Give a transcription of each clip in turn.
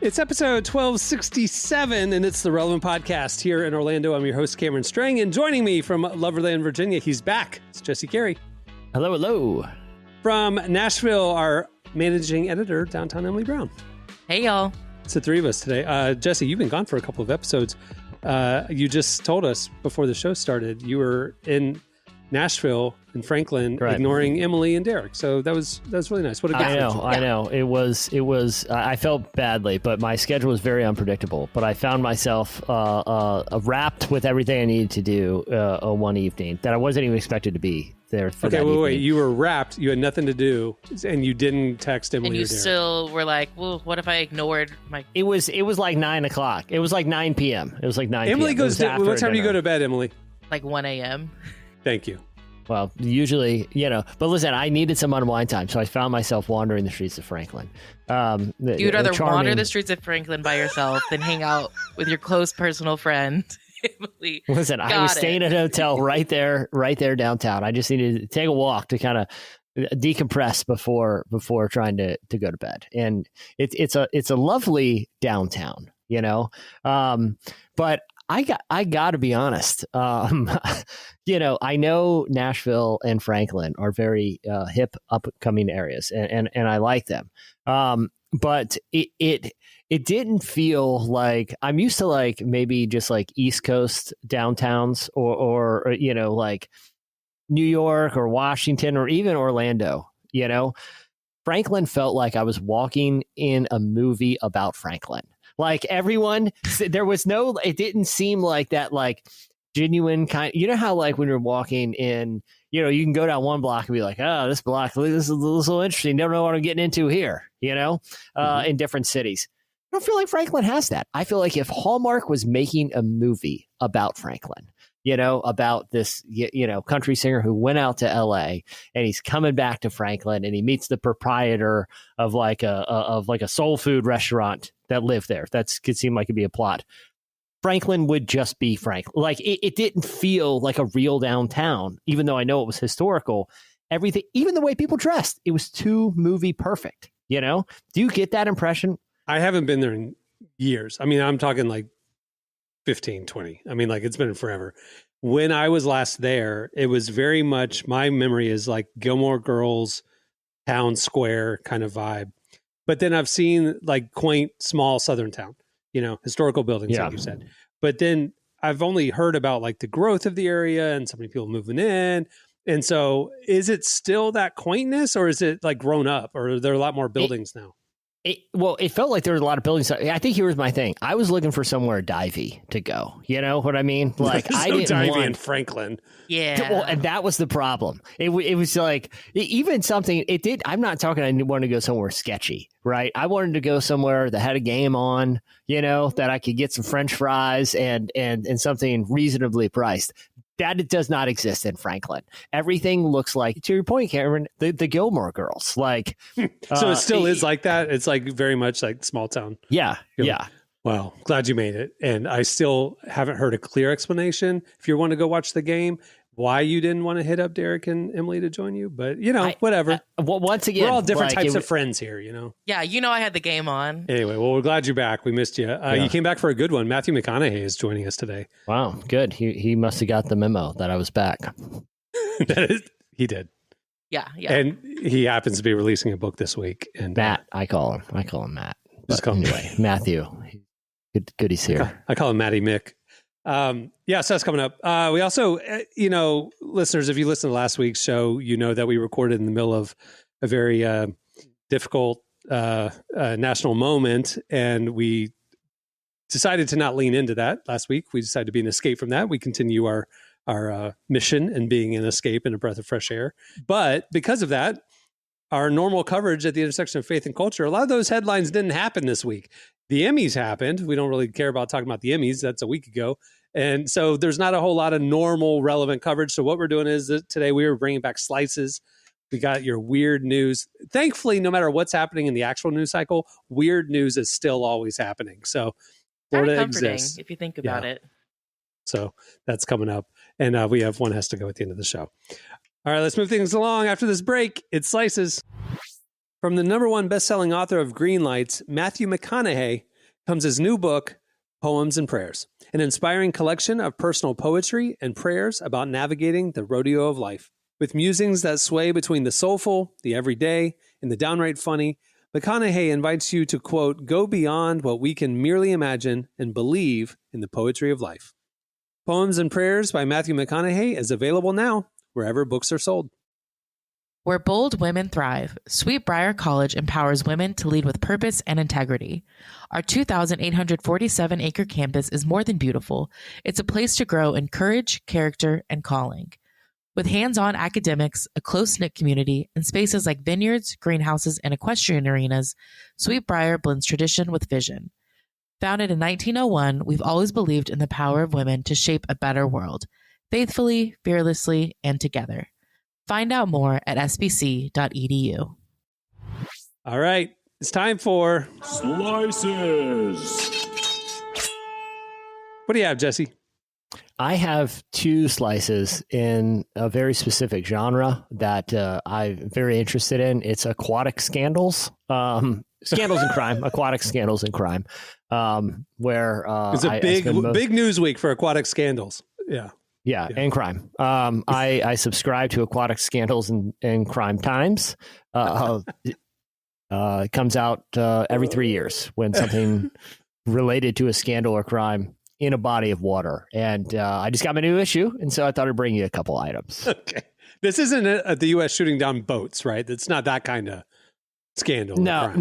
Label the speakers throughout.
Speaker 1: It's episode 1267, and it's the Relevant Podcast here in Orlando. I'm your host, Cameron Strang, and joining me from Loverland, Virginia, he's back. It's Jesse Carey.
Speaker 2: Hello, hello.
Speaker 1: From Nashville, our managing editor, downtown Emily Brown.
Speaker 3: Hey, y'all.
Speaker 1: It's the three of us today. Jesse, you've been gone for a couple of episodes. You just told us before the show started you were in Nashville and Franklin, right, ignoring Emily and Derek. So that was really nice. What a good
Speaker 2: I know. It was. I felt badly, but my schedule was very unpredictable. But I found myself wrapped with everything I needed to do one evening that I wasn't even expected to be there for.
Speaker 1: Okay, wait. You were wrapped. You had nothing to do, and you didn't text Emily.
Speaker 3: And you
Speaker 1: or Derek.
Speaker 3: Still were like, well, what if I ignored my?
Speaker 2: It was like 9 o'clock. It was like 9 p.m. It was like 9.
Speaker 1: Emily
Speaker 2: PM.
Speaker 1: goes. What time do you go to bed, Emily?
Speaker 3: Like 1 a.m.
Speaker 1: Thank you.
Speaker 2: Well, usually, but listen, I needed some unwind time, so I found myself wandering the streets of Franklin.
Speaker 3: You'd rather wander the streets of Franklin by yourself than hang out with your close personal friend, Emily.
Speaker 2: Listen, I was staying at a hotel right there downtown. I just needed to take a walk to kind of decompress before trying to go to bed. And it's a lovely downtown, but I got to be honest. I know Nashville and Franklin are very hip, upcoming areas, and I like them. But it didn't feel like I'm used to like maybe just like East Coast downtowns or like New York or Washington or even Orlando. Franklin felt like I was walking in a movie about Franklin. Like everyone, there was it didn't seem like that, like genuine kind. You know how like when you're walking in, you can go down one block and be like, oh, this block, this is a little interesting. Don't know what I'm getting into here, in different cities. I don't feel like Franklin has that. I feel like if Hallmark was making a movie about Franklin, about this, country singer who went out to LA and he's coming back to Franklin and he meets the proprietor of like a soul food restaurant that lived there. That could seem like it'd be a plot. Franklin would just be Franklin. Like it didn't feel like a real downtown, even though I know it was historical. Everything, even the way people dressed, it was too movie perfect. Do you get that impression?
Speaker 1: I haven't been there in years. I mean, I'm talking like 15, 20. I mean, like it's been forever. When I was last there, it was very much, my memory is like Gilmore Girls, town square kind of vibe. But then I've seen like quaint, small Southern town, historical buildings, like you said. But then I've only heard about like the growth of the area and so many people moving in. And so is it still that quaintness or is it like grown up or are there a lot more buildings now?
Speaker 2: It felt like there was a lot of buildings. I think here's my thing. I was looking for somewhere divey to go. You know what I mean? Like I didn't
Speaker 1: divey in Franklin.
Speaker 3: Yeah.
Speaker 2: Well, and that was the problem. It was like even something. It did. I'm not talking. I wanted to go somewhere sketchy, right? I wanted to go somewhere that had a game on. That I could get some French fries and something reasonably priced. That it does not exist in Franklin. Everything looks like, to your point, Cameron, the Gilmore Girls. Like,
Speaker 1: so it still is like that. It's like very much like small town.
Speaker 2: Yeah, yeah.
Speaker 1: Well, glad you made it. And I still haven't heard a clear explanation. If you want to go watch the game, why you didn't want to hit up Derek and Emily to join you, but whatever.
Speaker 2: Once again,
Speaker 1: we're all different types of friends here,
Speaker 3: Yeah, I had the game on.
Speaker 1: Anyway, well, we're glad you're back. We missed you. You came back for a good one. Matthew McConaughey is joining us today.
Speaker 2: Wow, good. He must have got the memo that I was back.
Speaker 1: He did.
Speaker 3: Yeah.
Speaker 1: And he happens to be releasing a book this week. And
Speaker 2: Matt, I call him Matt.
Speaker 1: Just call him
Speaker 2: anyway, Matthew. Good he's here.
Speaker 1: I call him Matty Mick. So that's coming up. We also, listeners, if you listened to last week's show, that we recorded in the middle of a very difficult national moment, and we decided to not lean into that last week. We decided to be an escape from that. We continue our mission and being an escape and a breath of fresh air. But because of that, our normal coverage at the intersection of faith and culture, a lot of those headlines didn't happen this week. The Emmys happened. We don't really care about talking about the Emmys. That's a week ago. And so there's not a whole lot of normal relevant coverage. So what we're doing is that today we were bringing back slices. We got your weird news. Thankfully, no matter what's happening in the actual news cycle, weird news is still always happening. So
Speaker 3: Florida exists, if you think about it.
Speaker 1: So that's coming up. And we have one has to go at the end of the show. All right, let's move things along. After this break, it's Slices. From the #1 best-selling author of Green Lights, Matthew McConaughey comes his new book, Poems and Prayers, an inspiring collection of personal poetry and prayers about navigating the rodeo of life. With musings that sway between the soulful, the everyday, and the downright funny, McConaughey invites you to, quote, go beyond what we can merely imagine and believe in the poetry of life. Poems and Prayers by Matthew McConaughey is available now wherever books are sold.
Speaker 3: Where bold women thrive, Sweetbriar College empowers women to lead with purpose and integrity. Our 2,847-acre campus is more than beautiful. It's a place to grow in courage, character, and calling. With hands-on academics, a close-knit community, and spaces like vineyards, greenhouses, and equestrian arenas, Sweetbriar blends tradition with vision. Founded in 1901, we've always believed in the power of women to shape a better world, faithfully, fearlessly, and together. Find out more at sbc.edu.
Speaker 1: All right, it's time for
Speaker 4: Slices.
Speaker 1: What do you have, Jesse?
Speaker 2: I have two slices in a very specific genre that I'm very interested in. It's aquatic scandals, scandals and crime, aquatic scandals and crime. Where
Speaker 1: it's a big news week for aquatic scandals. Yeah,
Speaker 2: and crime. I subscribe to Aquatic Scandals and Crime Times. It comes out every 3 years when something related to a scandal or crime in a body of water. And I just got my new issue, and so I thought I'd bring you a couple items.
Speaker 1: Okay. This isn't the U.S. shooting down boats, right? It's not that kind of scandal.
Speaker 2: No.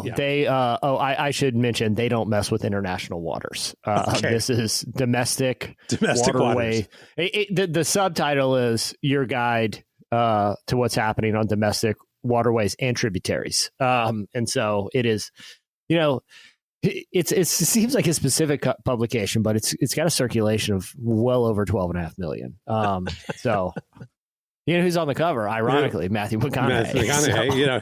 Speaker 1: Yeah.
Speaker 2: They, I should mention, they don't mess with international waters.
Speaker 1: Okay.
Speaker 2: This is domestic
Speaker 1: waterway.
Speaker 2: The subtitle is Your Guide to What's Happening on Domestic Waterways and Tributaries. And so it is, it seems like a specific publication, but it's got a circulation of well over 12.5 million. So you know who's on the cover? Ironically, Matthew McConaughey.
Speaker 1: So.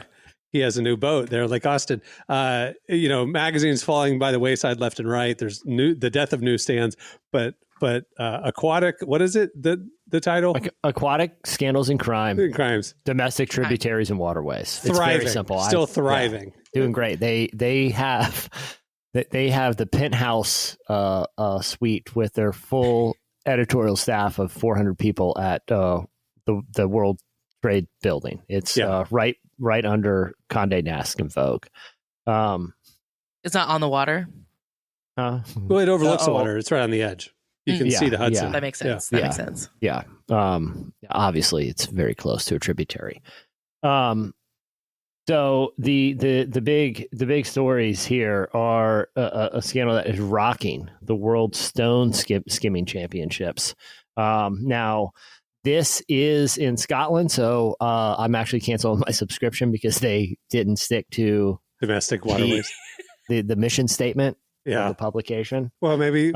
Speaker 1: He has a new boat there, Lake Austin. Magazines falling by the wayside left and right. There's the death of newsstands, but aquatic. What is it? The title?
Speaker 2: Aquatic Scandals and
Speaker 1: Crimes.
Speaker 2: Domestic Tributaries and Waterways.
Speaker 1: Thriving.
Speaker 2: It's very simple.
Speaker 1: Still thriving.
Speaker 2: Doing great. They have the penthouse suite with their full editorial staff of 400 people at the World Trade Building. It's right under Condé Nast and Vogue.
Speaker 3: It's not on the water.
Speaker 1: Well, it overlooks the water. It's right on the edge. You can see the Hudson.
Speaker 3: Yeah. That makes sense. That makes sense.
Speaker 2: Yeah. Obviously, it's very close to a tributary. So the big stories here are a scandal that is rocking the World Stone Skimming Championships. Now, this is in Scotland, so I'm actually canceling my subscription because they didn't stick to
Speaker 1: domestic waterways.
Speaker 2: The mission statement of the publication.
Speaker 1: Well, maybe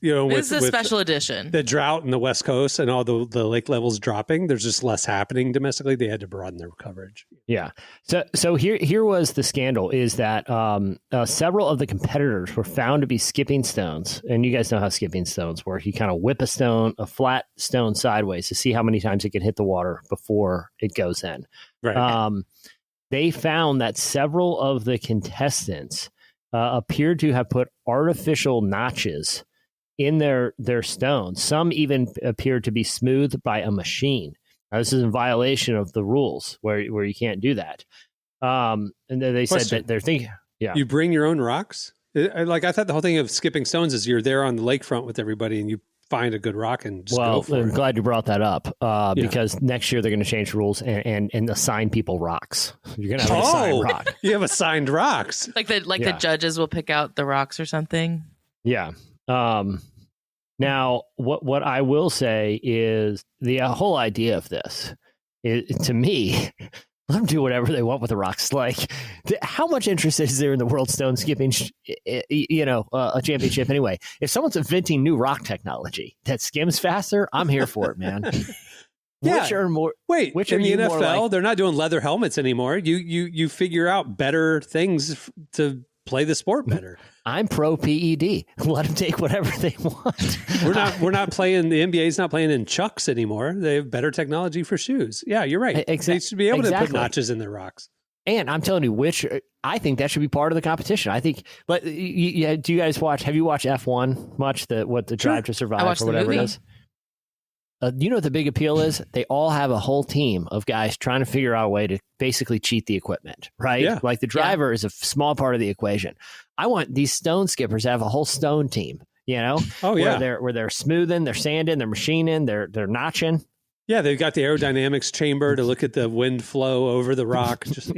Speaker 3: this is a special edition.
Speaker 1: The drought in the West Coast and all the lake levels dropping, there's just less happening domestically. They had to broaden their coverage.
Speaker 2: Yeah. So here was the scandal: is that several of the competitors were found to be skipping stones, and you guys know how skipping stones work. You kind of whip a flat stone sideways to see how many times it can hit the water before it goes in.
Speaker 1: Right.
Speaker 2: They found that several of the contestants appeared to have put artificial notches in their stones. Some even appeared to be smoothed by a machine. Now, this is in violation of the rules where you can't do that. And then they said that they're thinking,
Speaker 1: you bring your own rocks? I thought the whole thing of skipping stones is you're there on the lakefront with everybody and you find a good rock and just go for it.
Speaker 2: I'm glad you brought that up because next year they're going to change rules and assign people rocks. You're going to have an assigned rock.
Speaker 1: You have assigned rocks.
Speaker 3: The judges will pick out the rocks or something.
Speaker 2: Yeah. Now, what I will say is the whole idea of this is, to me, let them do whatever they want with the rocks. Like, how much interest is there in the World Stone Skipping, a championship anyway? If someone's inventing new rock technology that skims faster, I'm here for it, man. Which are more?
Speaker 1: Wait, which in the NFL, they're not doing leather helmets anymore. You figure out better things to play the sport better.
Speaker 2: I'm pro PED. Let them take whatever they want.
Speaker 1: We're not playing. The NBA's not playing in chucks anymore. They have better technology for shoes. Yeah, you're right. They should be able to put notches in their rocks.
Speaker 2: And I'm telling you, I think that should be part of the competition. I think, but do you guys have you watched F1 much? What the Drive to Survive or whatever it is? You know what the big appeal is? They all have a whole team of guys trying to figure out a way to basically cheat the equipment, right?
Speaker 1: Yeah.
Speaker 2: Like the driver is a small part of the equation. I want these stone skippers to have a whole stone team, you know?
Speaker 1: Oh, yeah.
Speaker 2: Where they're smoothing, they're sanding, they're machining, they're notching.
Speaker 1: Yeah, they've got the aerodynamics chamber to look at the wind flow over the rock. Just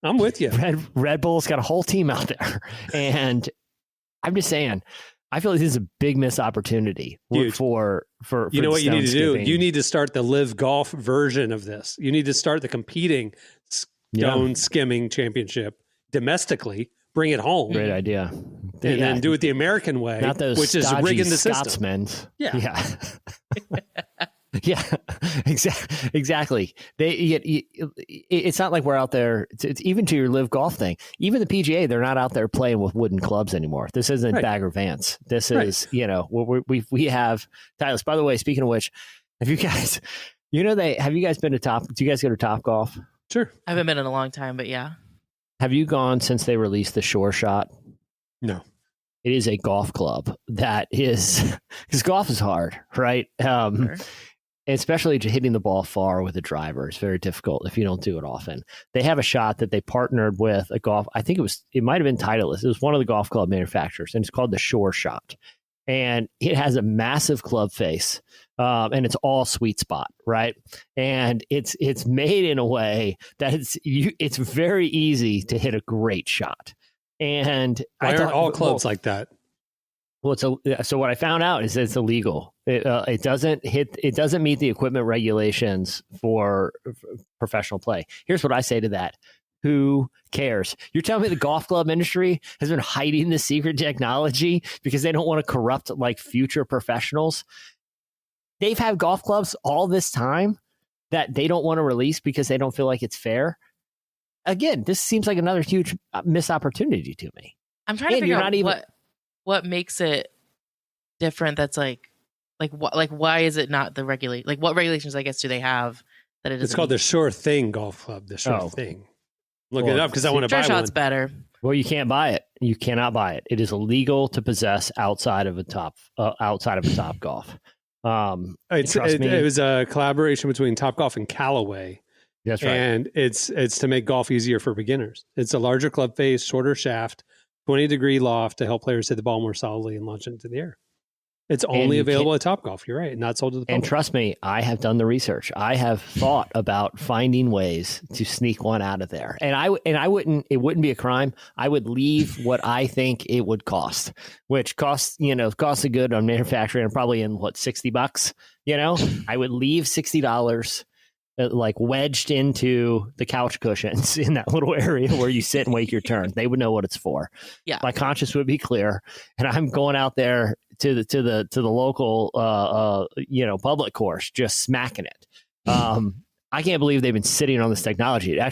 Speaker 1: I'm with you.
Speaker 2: Red Bull's got a whole team out there. And I'm just saying, I feel like this is a big missed opportunity for
Speaker 1: you know what you need to
Speaker 2: skipping.
Speaker 1: do? You need to start the live golf version of this. You need to start the competing stone skimming championship domestically. Bring it home.
Speaker 2: Great idea.
Speaker 1: And then do it the American way,
Speaker 2: not those
Speaker 1: which is rigging the
Speaker 2: Scotsmen.
Speaker 1: system.
Speaker 2: Yeah. Yeah, exactly. It's not like we're out there. It's even to your live golf thing. Even the PGA, they're not out there playing with wooden clubs anymore. This isn't Bagger Vance. This is we have Titleist. By the way, speaking of which, have you guys been to Top? Do you guys go to Top Golf?
Speaker 1: Sure.
Speaker 3: I haven't been in a long time, but yeah.
Speaker 2: Have you gone since they released the Sure Shot?
Speaker 1: No.
Speaker 2: It is a golf club that is because golf is hard, right?
Speaker 3: Sure.
Speaker 2: Especially hitting the ball far with a driver is very difficult if you don't do it often. They have a shot that they partnered with a golf. I think it might have been Titleist. It was one of the golf club manufacturers, and it's called the Sure Shot. And it has a massive club face, and it's all sweet spot, right? And it's made in a way that it's very easy to hit a great shot. And
Speaker 1: why aren't all clubs like that?
Speaker 2: Well, so what I found out is that it's illegal. It doesn't meet the equipment regulations for professional play. Here's what I say to that. Who cares? You're telling me the golf club industry has been hiding the secret technology because they don't want to corrupt like future professionals? They've had golf clubs all this time that they don't want to release because they don't feel like it's fair. Again, this seems like another huge missed opportunity to me.
Speaker 3: I'm trying to figure out what makes it different. That's like why is it not the regulate? Like what regulations I guess do they have that it is?
Speaker 1: It's called the Sure Thing Golf Club. The Sure Thing. Look it up because I want to buy one.
Speaker 3: Sure Shot's better.
Speaker 2: Well, you can't buy it. You cannot buy it. It is illegal to possess outside of a top golf.
Speaker 1: It was a collaboration between Topgolf and Callaway.
Speaker 2: That's right.
Speaker 1: And it's to make golf easier for beginners. It's a larger club face, shorter shaft, 20-degree loft to help players hit the ball more solidly and launch it into the air. It's only available at Topgolf. You're right. Not sold to the public.
Speaker 2: And trust me, I have done the research. I have thought about finding ways to sneak one out of there. And I wouldn't. It wouldn't be a crime. I would leave what I think it would cost, which costs a good on manufacturing, probably in $60. I would leave $60. Like wedged into the couch cushions in that little area where you sit and wait your turn. They would know what it's for.
Speaker 3: Yeah,
Speaker 2: my conscience would be clear, and I'm going out there to the local public course, just smacking it. I can't believe they've been sitting on this technology. I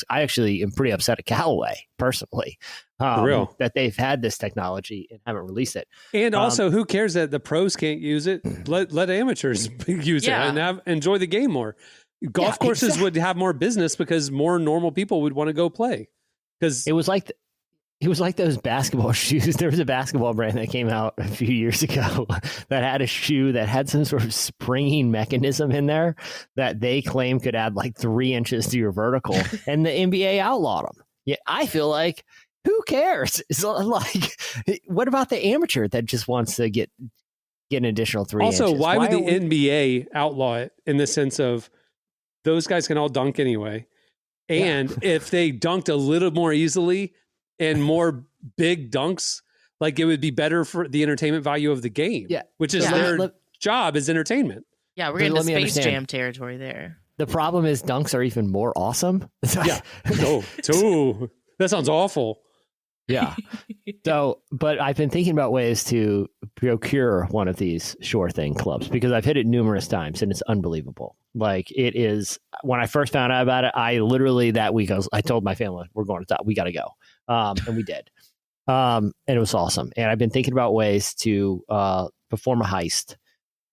Speaker 2: actually am pretty upset at Callaway personally,
Speaker 1: for real,
Speaker 2: that they've had this technology and haven't released it.
Speaker 1: And also, who cares that the pros can't use it? Let amateurs use it and enjoy the game more. Golf courses would have more business because more normal people would want to go play. Because
Speaker 2: it was like those basketball shoes. There was a basketball brand that came out a few years ago that had a shoe that had some sort of springing mechanism in there that they claim could add like 3 inches to your vertical, and the NBA outlawed them. Yeah, I feel like who cares? It's like, what about the amateur that just wants to get an additional 3 inches?
Speaker 1: Also, why would the NBA outlaw it in the sense of those guys can all dunk anyway. And if they dunked a little more easily and more big dunks, like it would be better for the entertainment value of the game, which is their job is entertainment.
Speaker 3: Yeah, we're getting to Space Jam territory there.
Speaker 2: The problem is dunks are even more awesome.
Speaker 1: Yeah. That sounds awful.
Speaker 2: Yeah. So, but I've been thinking about ways to procure one of these Sure Thing clubs because I've hit it numerous times and it's unbelievable. Like it is. When I first found out about it, I literally that week I told my family we're going to top. We got to go, and we did. And it was awesome. And I've been thinking about ways to perform a heist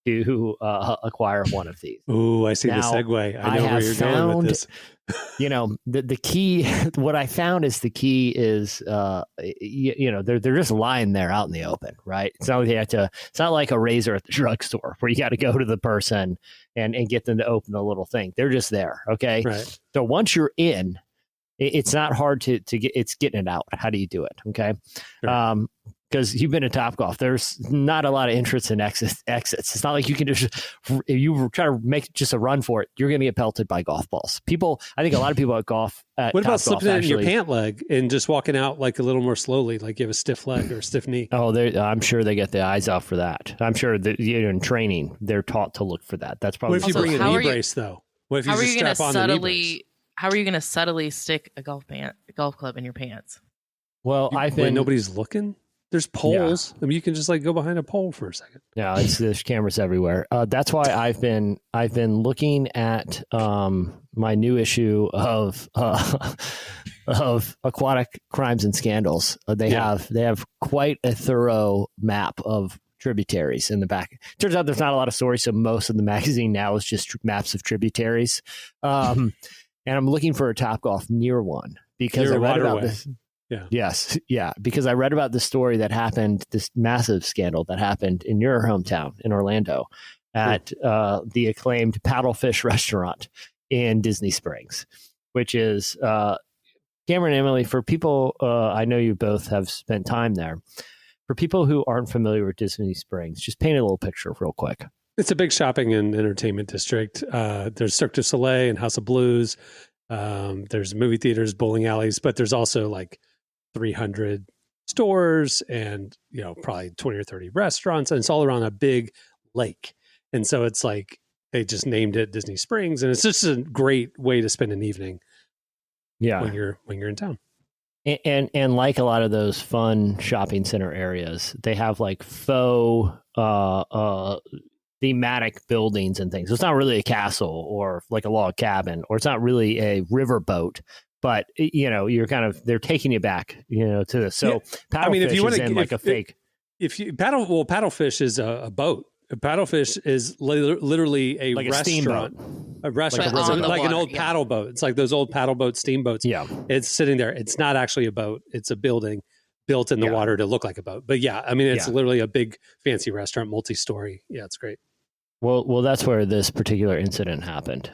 Speaker 2: to acquire one of these.
Speaker 1: Ooh, I see the segue. I know where you're going with this.
Speaker 2: the key, what I found is the key is, they're just lying there out in the open, right? It's not like it's not like a razor at the drugstore where you got to go to the person and get them to open the little thing. They're just there. Okay.
Speaker 1: Right.
Speaker 2: So once you're in, it's not hard to get, it's getting it out. How do you do it? Okay. Sure. Because you've been to Topgolf, there's not a lot of entrance and exits. It's not like you can just, if you try to make just a run for it, you're going to get pelted by golf balls. I think a lot of people at golf.
Speaker 1: What about slipping it in your pant leg and just walking out like a little more slowly, like you have a stiff leg or a stiff knee?
Speaker 2: Oh, I'm sure they get the eyes out for that. I'm sure that in training, they're taught to look for that. That's probably.
Speaker 1: What if you bring a knee brace though? What if you just strap on the knee brace?
Speaker 3: How are you going to subtly stick a golf club in your pants?
Speaker 2: Well,
Speaker 1: when nobody's looking. There's poles. Yeah. I mean, you can just like go behind a pole for a second.
Speaker 2: Yeah, there's cameras everywhere. That's why I've been looking at my new issue of Aquatic Crimes and Scandals. They have quite a thorough map of tributaries in the back. Turns out there's not a lot of stories, so most of the magazine now is just maps of tributaries. And I'm looking for a Topgolf near one because I read about this.
Speaker 1: Yeah.
Speaker 2: Yes. Yeah. Because I read about this story that happened, this massive scandal that happened in your hometown in Orlando at the acclaimed Paddlefish restaurant in Disney Springs, which is Cameron and Emily, for people, I know you both have spent time there. For people who aren't familiar with Disney Springs, just paint a little picture real quick.
Speaker 1: It's a big shopping and entertainment district. There's Cirque du Soleil and House of Blues. There's movie theaters, bowling alleys, but there's also like 300 stores and, probably 20 or 30 restaurants. And it's all around a big lake. And so it's like, they just named it Disney Springs. And it's just a great way to spend an evening.
Speaker 2: Yeah.
Speaker 1: When you're in town.
Speaker 2: And like a lot of those fun shopping center areas, they have like faux, thematic buildings and things. So it's not really a castle or like a log cabin, or it's not really a riverboat. But they're taking you back, to this. So paddlefish if you want to like a fake.
Speaker 1: Paddlefish is a boat. A paddlefish is literally a
Speaker 2: like
Speaker 1: restaurant,
Speaker 2: a
Speaker 1: restaurant, like an old paddle boat. It's like those old paddle boat steamboats.
Speaker 2: Yeah,
Speaker 1: it's sitting there. It's not actually a boat. It's a building built in the water to look like a boat. But it's literally a big fancy restaurant, multi-story. Yeah, it's great.
Speaker 2: Well, that's where this particular incident happened.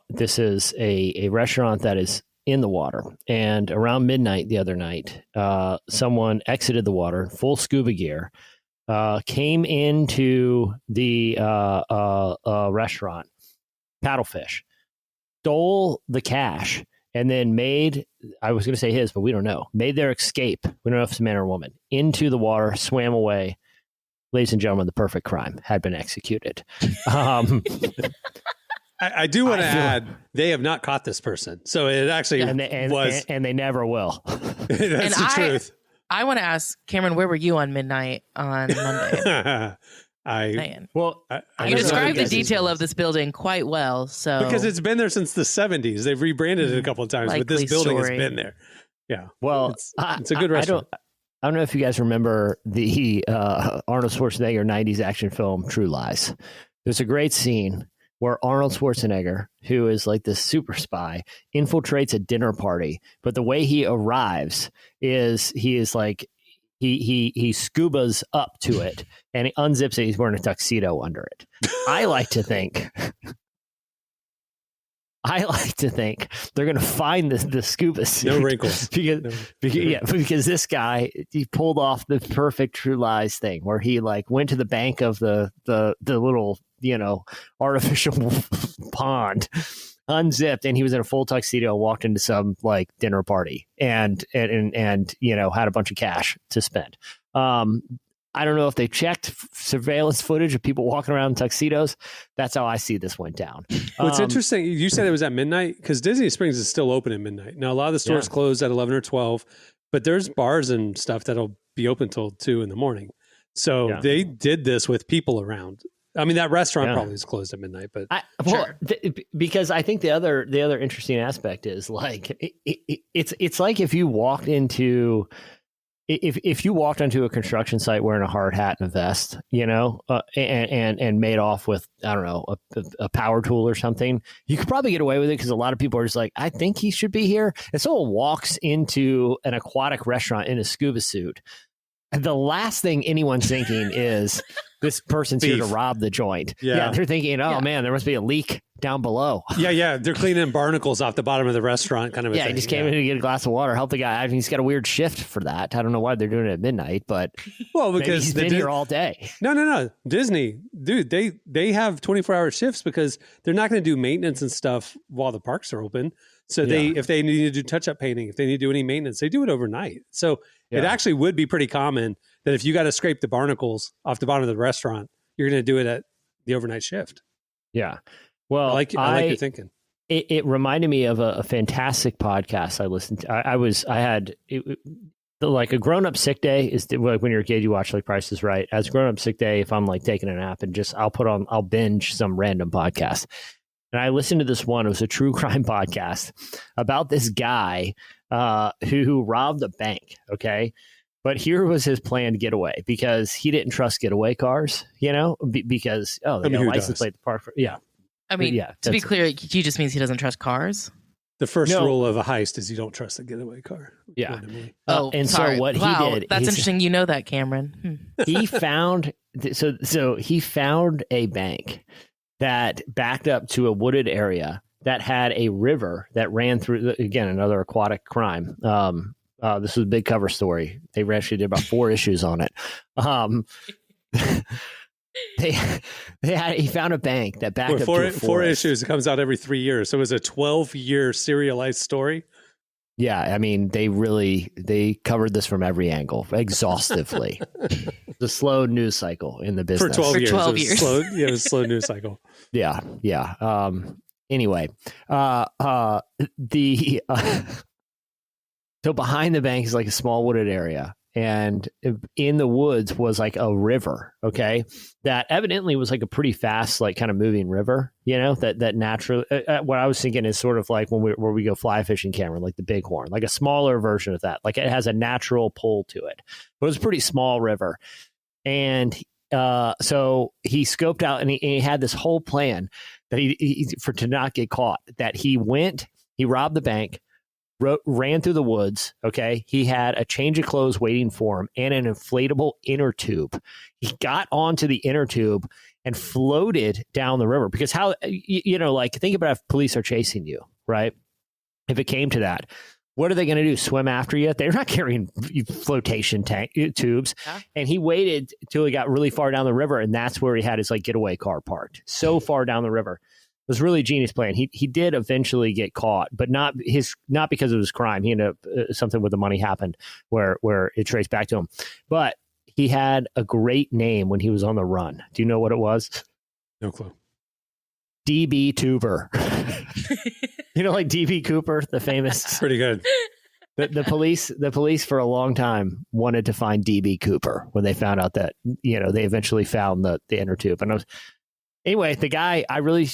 Speaker 2: This is a restaurant that is in the water, and around midnight the other night, someone exited the water, full scuba gear, came into the restaurant, Paddlefish, stole the cash, and then made their escape. We don't know if it's a man or a woman, into the water, swam away. Ladies and gentlemen, the perfect crime had been executed.
Speaker 1: I do want to add, they have not caught this person. So it actually was.
Speaker 2: And they never will.
Speaker 1: That's the truth.
Speaker 3: I want to ask, Cameron, where were you on midnight on Monday?
Speaker 1: You
Speaker 3: described the detail of this building quite well. So
Speaker 1: because it's been there since the 70s. They've rebranded it a couple of times, but this building has been there. Yeah.
Speaker 2: Well,
Speaker 1: it's a good restaurant.
Speaker 2: I don't know if you guys remember the Arnold Schwarzenegger 90s action film, True Lies. There's a great scene where Arnold Schwarzenegger, who is like this super spy, infiltrates a dinner party. But the way he arrives is he scubas up to it and he unzips it. He's wearing a tuxedo under it. I like to think they're going to find the scuba suit.
Speaker 1: No wrinkles.
Speaker 2: Because this guy, he pulled off the perfect True Lies thing where he like went to the bank of the little, artificial pond, unzipped, and he was in a full tuxedo, walked into some like dinner party and had a bunch of cash to spend. I don't know if they checked surveillance footage of people walking around in tuxedos. That's how I see this went down.
Speaker 1: What's interesting, you said it was at midnight, because Disney Springs is still open at midnight. Now, a lot of the stores close at 11 or 12, but there's bars and stuff that'll be open till 2 in the morning. So they did this with people around. I mean, that restaurant probably is closed at midnight, but
Speaker 2: because I think the other interesting aspect is like it's like if you walked into if you walked onto a construction site wearing a hard hat and a vest, and made off with, I don't know, a power tool or something, you could probably get away with it because a lot of people are just like, I think he should be here. And someone walks into an aquatic restaurant in a scuba suit, and the last thing anyone's thinking is this person's here to rob the joint. Yeah, they're thinking, man, there must be a leak down below.
Speaker 1: Yeah. They're cleaning barnacles off the bottom of the restaurant, kind of.
Speaker 2: He just came in to get a glass of water, help the guy. I mean, he's got a weird shift for that. I don't know why they're doing it at midnight, but because he's been here all day.
Speaker 1: No. Disney, dude, they have 24-hour shifts because they're not going to do maintenance and stuff while the parks are open. So if they need to do touch-up painting, if they need to do any maintenance, they do it overnight. So it actually would be pretty common that if you got to scrape the barnacles off the bottom of the restaurant, you're going to do it at the overnight shift.
Speaker 2: Yeah. Well,
Speaker 1: I like your thinking.
Speaker 2: It reminded me of a fantastic podcast I listened to. I had like a grown-up sick day is like when you're a kid, you watch like Price is Right. As a grown-up sick day, if I'm like taking a nap and I'll binge some random podcast. And I listened to this one. It was a true crime podcast about this guy who robbed a bank. Okay. But here was his planned getaway because he didn't trust getaway cars, because, they got a license plate at the park.
Speaker 3: I mean, to be clear, he just means he doesn't trust cars.
Speaker 1: The first rule of a heist is you don't trust a getaway car.
Speaker 2: Yeah.
Speaker 3: And
Speaker 2: sorry. So what he did.
Speaker 3: That's interesting. You know that, Cameron.
Speaker 2: He found, so he found a bank that backed up to a wooded area that had a river that ran through, again, another aquatic crime. This was a big cover story. They actually did about 4 issues on it. He found a bank that backed up to a
Speaker 1: 4 issues. It comes out every 3 years. So it was a 12-year serialized story.
Speaker 2: Yeah, I mean, they covered this from every angle, exhaustively. The slow news cycle in the business.
Speaker 1: For 12 years. It was a slow news cycle.
Speaker 2: Yeah. Anyway, so behind the bank is like a small wooded area. And in the woods was like a river, okay, that evidently was like a pretty fast, like kind of moving river, that naturally, what I was thinking is sort of like where we go fly fishing, Cameron, like the Bighorn, like a smaller version of that. Like it has a natural pull to it. But it was a pretty small river. And so he scoped out and he had this whole plan that he to not get caught, that he robbed the bank, ran through the woods. Okay. He had a change of clothes waiting for him and an inflatable inner tube. He got onto the inner tube and floated down the river because think about if police are chasing you, right? If it came to that, what are they going to do? Swim after you? They're not carrying flotation tubes. Yeah. And he waited till he got really far down the river. And that's where he had his like getaway car parked so far down the river. It was really a genius plan. He did eventually get caught, but not because of his crime. He ended up something with the money happened where it traced back to him. But he had a great name when he was on the run. Do you know what it was?
Speaker 1: No clue.
Speaker 2: DB Tuber. Like DB Cooper, the famous.
Speaker 1: Pretty good.
Speaker 2: The police for a long time wanted to find DB Cooper when they found out that they eventually found the inner tube. And anyway, the guy,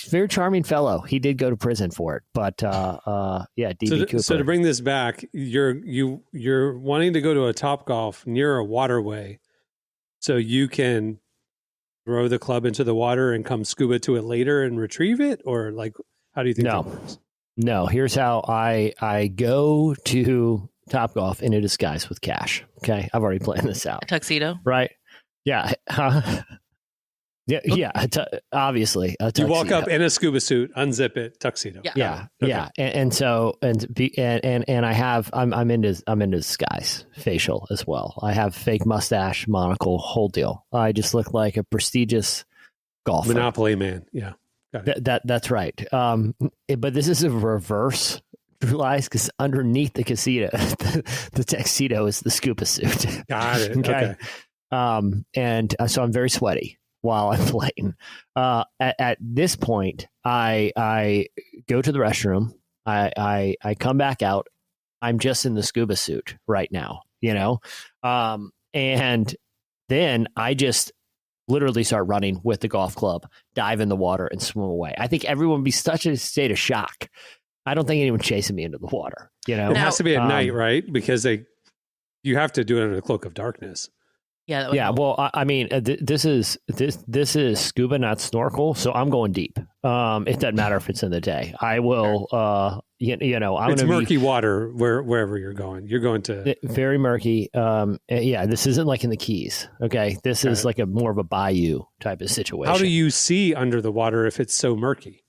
Speaker 2: very charming fellow. He did go to prison for it, but DB Cooper.
Speaker 1: So to bring this back, you're wanting to go to a Topgolf near a waterway, so you can throw the club into the water and come scuba to it later and retrieve it, or like how do you think that works?
Speaker 2: No. Here's how I go to Topgolf in a disguise with cash. Okay, I've already planned this out.
Speaker 3: A tuxedo,
Speaker 2: right? Yeah. Yeah. Obviously, a tuxedo.
Speaker 1: You walk up in a scuba suit, unzip it, tuxedo.
Speaker 2: Yeah. And I'm into disguise, facial as well. I have fake mustache, monocle, whole deal. I just look like a prestigious golfer.
Speaker 1: Monopoly man. Yeah. Got it.
Speaker 2: That's right. But this is a reverse. Realize because underneath the tuxedo, the tuxedo is the scuba suit.
Speaker 1: Got it. Okay.
Speaker 2: And so I'm very sweaty while I'm playing. At this point, I go to the restroom. I come back out. I'm just in the scuba suit right now, and then I just literally start running with the golf club, dive in the water and swim away. I think everyone would be such a state of shock. I don't think anyone's chasing me into the water.
Speaker 1: It has to be at night, right? Because they You have to do it under the cloak of darkness.
Speaker 3: Yeah. That would help.
Speaker 2: Well, I mean, this is scuba, not snorkel. So I'm going deep. It doesn't matter if it's in the day. I will. I'm
Speaker 1: It's murky water wherever you're going. You're going to
Speaker 2: very murky. This isn't like in the Keys. Okay, this is like a more of a bayou type of situation.
Speaker 1: How do you see under the water if it's so murky?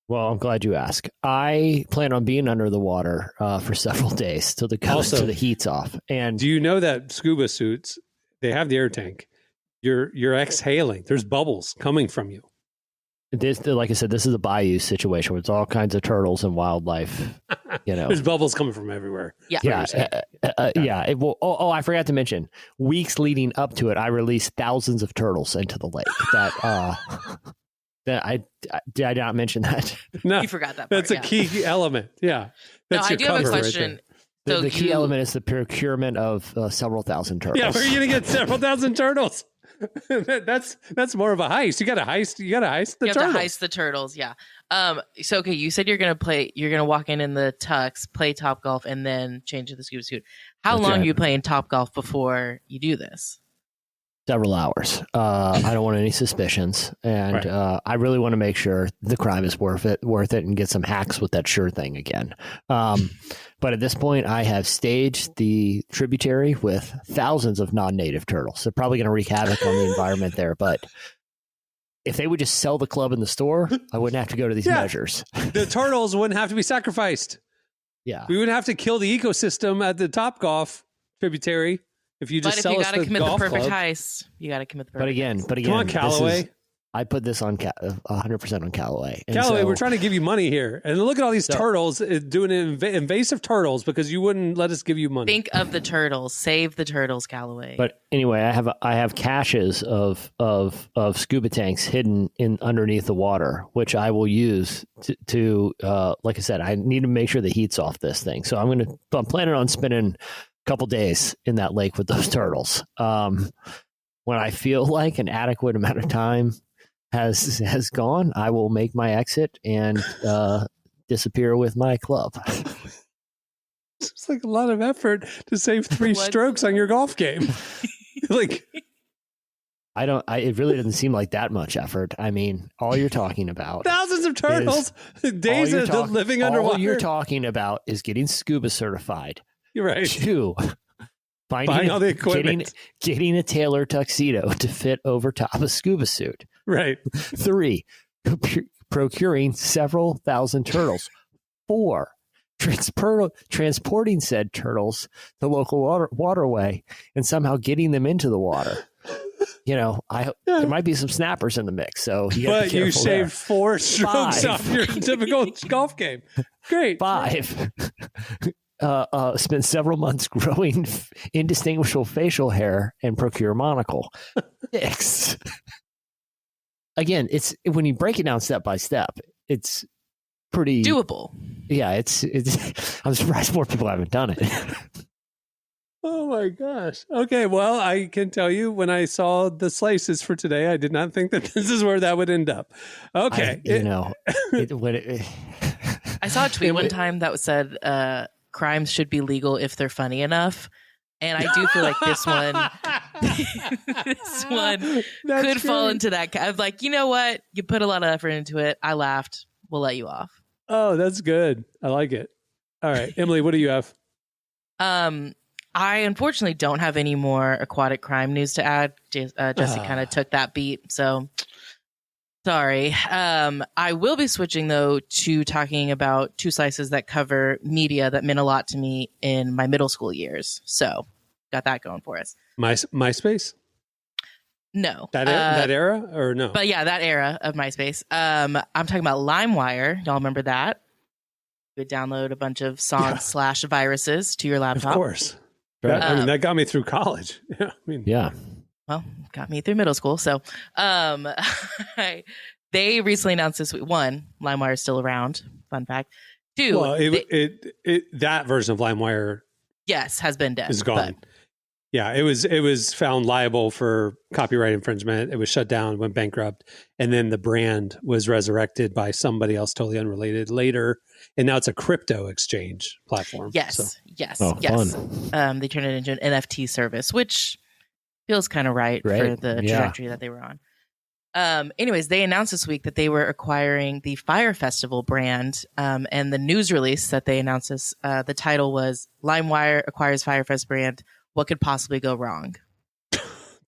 Speaker 2: Well, I'm glad you asked. I plan on being under the water for several days till the heat's off. And
Speaker 1: do you know that scuba suits, they have the air tank? You're exhaling. There's bubbles coming from you.
Speaker 2: This, like I said, this is a bayou situation where it's all kinds of turtles and wildlife.
Speaker 1: There's bubbles coming from everywhere.
Speaker 3: Yeah.
Speaker 2: I forgot to mention, weeks leading up to it, I released thousands of turtles into the lake. Did I not mention that?
Speaker 1: No,
Speaker 3: You forgot that part.
Speaker 1: That's a key element. Yeah. That's
Speaker 3: I do have a question.
Speaker 2: Right, the key element is the procurement of several thousand turtles.
Speaker 1: Yeah, where are you going to get several thousand turtles? That's more of a heist. You got to heist the turtles.
Speaker 3: You have to heist the turtles. Yeah. So okay, you said you're gonna walk in the tux, play Top Golf, and then change to the scuba suit. How long are you playing Top Golf before you do this?
Speaker 2: Several hours. I don't want any suspicions, and I really want to make sure the crime is worth it, and get some hacks with that sure thing again. But at this point, I have staged the tributary with thousands of non-native turtles. They're probably going to wreak havoc on the environment there, but if they would just sell the club in the store, I wouldn't have to go to these measures.
Speaker 1: The turtles wouldn't have to be sacrificed.
Speaker 2: Yeah,
Speaker 1: we wouldn't have to kill the ecosystem at the Top Golf tributary. If you just sell us the golf club. But if you got to commit the perfect
Speaker 3: heist, you got to commit the perfect heist.
Speaker 2: But again,
Speaker 1: come on, Callaway.
Speaker 2: I put this on 100% on Callaway. And
Speaker 1: Callaway, we're trying to give you money here. And look at all these turtles doing invasive turtles because you wouldn't let us give you money.
Speaker 3: Think of the turtles. Save the turtles, Callaway.
Speaker 2: But anyway, I have caches of scuba tanks hidden in underneath the water, which I will use to like I said, I need to make sure the heat's off this thing. So I'm planning on spending a couple days in that lake with those turtles. When I feel like an adequate amount of time has gone, I will make my exit and disappear with my club.
Speaker 1: It's like a lot of effort to save 3 strokes on your golf game. Like,
Speaker 2: it really doesn't seem like that much effort. I mean, all you're talking about
Speaker 1: thousands of turtles, days of living underwater.
Speaker 2: All you're talking about is getting scuba certified.
Speaker 1: You're right.
Speaker 2: 2,
Speaker 1: buying all the equipment,
Speaker 2: getting a tailored tuxedo to fit over top a scuba suit.
Speaker 1: Right.
Speaker 2: 3, procuring several thousand turtles. 4, transporting said turtles to local waterway and somehow getting them into the water. There might be some snappers in the mix, so
Speaker 1: you saved 4 strokes off your typical golf game. Great.
Speaker 2: 5. Spend several months growing indistinguishable facial hair and procure monocle. 6. Again, it's when you break it down step by step, it's pretty
Speaker 3: doable.
Speaker 2: Yeah, it's. I'm surprised more people haven't done it.
Speaker 1: Oh my gosh. Okay, well, I can tell you when I saw the slices for today, I did not think that this is where that would end up. Okay.
Speaker 3: I saw a tweet one time that said, crimes should be legal if they're funny enough. And I do feel like this one could fall into that. I'm like, you know what? You put a lot of effort into it. I laughed. We'll let you off.
Speaker 1: Oh, that's good. I like it. All right. Emily, what do you have?
Speaker 3: I unfortunately don't have any more aquatic crime news to add. Jesse kind of took that beat. So sorry. I will be switching, though, to talking about 2 slices that cover media that meant a lot to me in my middle school years. So got that going for us.
Speaker 1: MySpace?
Speaker 3: No.
Speaker 1: That era or no?
Speaker 3: But yeah, that era of MySpace. I'm talking about LimeWire. Y'all remember that? You would download a bunch of songs / viruses to your laptop.
Speaker 1: Of course. That got me through college.
Speaker 2: Yeah.
Speaker 3: Well, got me through middle school. So they recently announced this week. 1, LimeWire is still around. Fun fact. 2,
Speaker 1: well, that version of LimeWire
Speaker 3: has been dead.
Speaker 1: Is gone. Yeah, it was found liable for copyright infringement. It was shut down, went bankrupt, and then the brand was resurrected by somebody else totally unrelated later, and now it's a crypto exchange platform.
Speaker 3: Yes, yes,
Speaker 2: Oh,
Speaker 3: yes.
Speaker 2: fun.
Speaker 3: They turned it into an NFT service, which feels kind of right for the trajectory that they were on. Anyways, they announced this week that they were acquiring the Fire Festival brand, and the news release that they announced this, the title was LimeWire acquires Firefest brand. What could possibly go wrong?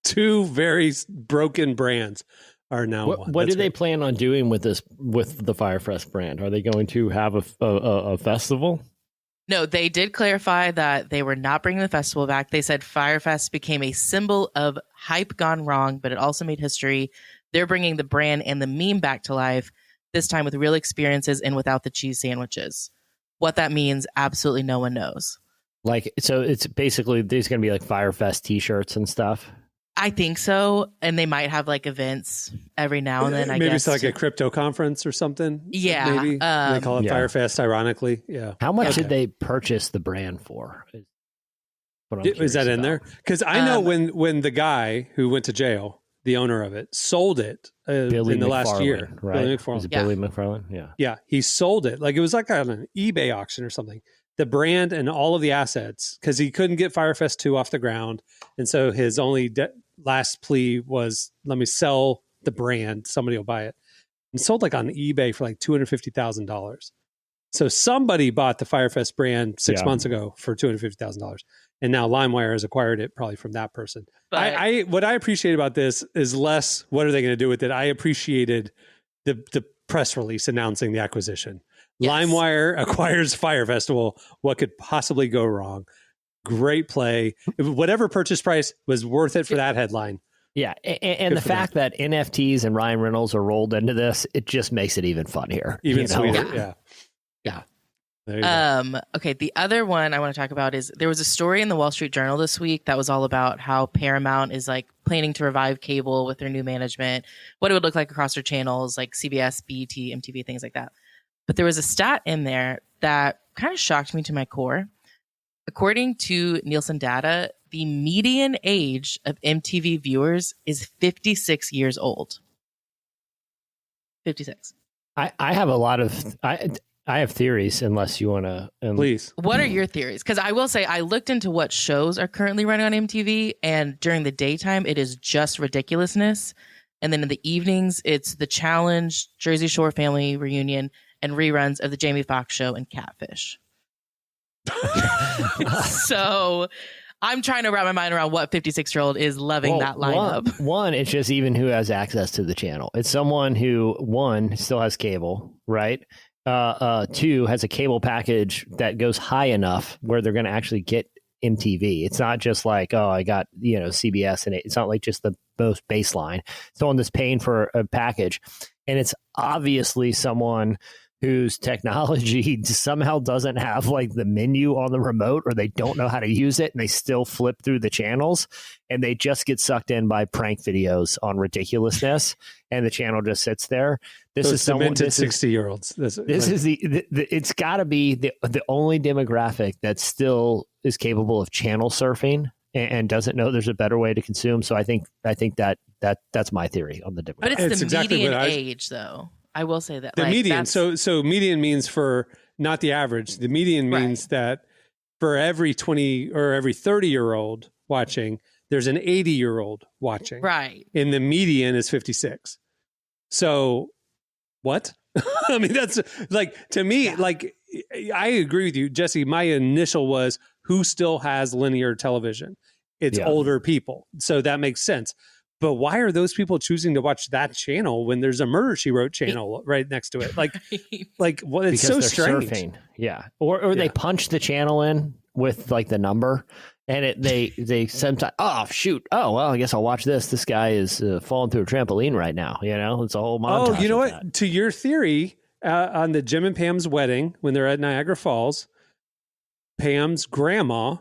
Speaker 1: Two very broken brands are now one.
Speaker 2: What do they plan on doing with this, with the Firefest brand? Are they going to have a festival?
Speaker 3: No, they did clarify that they were not bringing the festival back. They said Firefest became a symbol of hype gone wrong, but it also made history. They're bringing the brand and the meme back to life, this time with real experiences and without the cheese sandwiches. What that means, absolutely no one knows.
Speaker 2: Like, so it's basically, there's going to be like Firefest t-shirts and stuff.
Speaker 3: I think so. And they might have like events every now and then, I guess.
Speaker 1: Maybe it's like a crypto conference or something.
Speaker 3: Yeah.
Speaker 1: Maybe. They call it Firefest, ironically. Yeah.
Speaker 2: How much did they purchase the brand for?
Speaker 1: Is that in there? Because I know when the guy who went to jail, the owner of it, sold it in the last year.
Speaker 2: Right?
Speaker 1: Billy McFarland.
Speaker 2: Was it Billy McFarland? Yeah.
Speaker 1: Yeah. He sold it. Like it was like on an eBay auction or something. The brand and all of the assets, because he couldn't get Firefest 2 off the ground. And so his only last plea was, let me sell the brand. Somebody will buy it. And sold like on eBay for like $250,000. So somebody bought the Firefest brand 6 months ago for $250,000. And now LimeWire has acquired it probably from that person. But what I appreciate about this is less, what are they going to do with it? I appreciated the press release announcing the acquisition. Yes. LimeWire acquires Fire Festival. What could possibly go wrong? Great play. Whatever purchase price was worth it for that headline.
Speaker 2: Yeah, and the fact that NFTs and Ryan Reynolds are rolled into this, it just makes it even funnier.
Speaker 1: Even sweeter,
Speaker 3: yeah. Okay, the other one I want to talk about is there was a story in the Wall Street Journal this week that was all about how Paramount is like planning to revive cable with their new management, what it would look like across their channels like CBS, BET, MTV, things like that. But there was a stat in there that kind of shocked me to my core. According to Nielsen data, the median age of MTV viewers is 56 years old. 56.
Speaker 2: I have a lot of... I have theories, unless you want to...
Speaker 1: Please.
Speaker 3: What are your theories? Because I will say I looked into what shows are currently running on MTV, and during the daytime, it is just ridiculousness. And then in the evenings, it's The Challenge, Jersey Shore Family Reunion, and reruns of The Jamie Foxx Show and Catfish. So I'm trying to wrap my mind around what 56-year-old is loving that lineup.
Speaker 2: One, it's just even who has access to the channel. It's someone who, one, still has cable, right? Two, has a cable package that goes high enough where they're going to actually get MTV. It's not just like, oh, I got, CBS, and it's not like just the most baseline. Someone that's paying for a package. And it's obviously someone whose technology somehow doesn't have like the menu on the remote, or they don't know how to use it, and they still flip through the channels, and they just get sucked in by prank videos on ridiculousness, and the channel just sits there. This is
Speaker 1: demented 60-year-olds.
Speaker 2: This is the it's got to be the only demographic that still is capable of channel surfing and doesn't know there's a better way to consume. So I think that's my theory on the demographic.
Speaker 3: But it's the median age, though. I will say that
Speaker 1: the median. So median means for not the average. The median means that for every 20 or every 30-year-old watching, there's an 80-year-old watching.
Speaker 3: Right.
Speaker 1: And the median is 56. So what? I mean, that's like, to me, like, I agree with you, Jesse. My initial was, who still has linear television? It's older people. So that makes sense. But why are those people choosing to watch that channel when there's a Murder, She Wrote channel right next to it? Like what? It's
Speaker 2: because
Speaker 1: so
Speaker 2: they're
Speaker 1: strange.
Speaker 2: Surfing. Yeah. Or they punch the channel in with like the number, and they sometimes, oh shoot, oh well, I guess I'll watch this. This guy is falling through a trampoline right now. It's a whole montage.
Speaker 1: Oh, you know what?
Speaker 2: That.
Speaker 1: To your theory, on the Jim and Pam's wedding when they're at Niagara Falls, Pam's grandma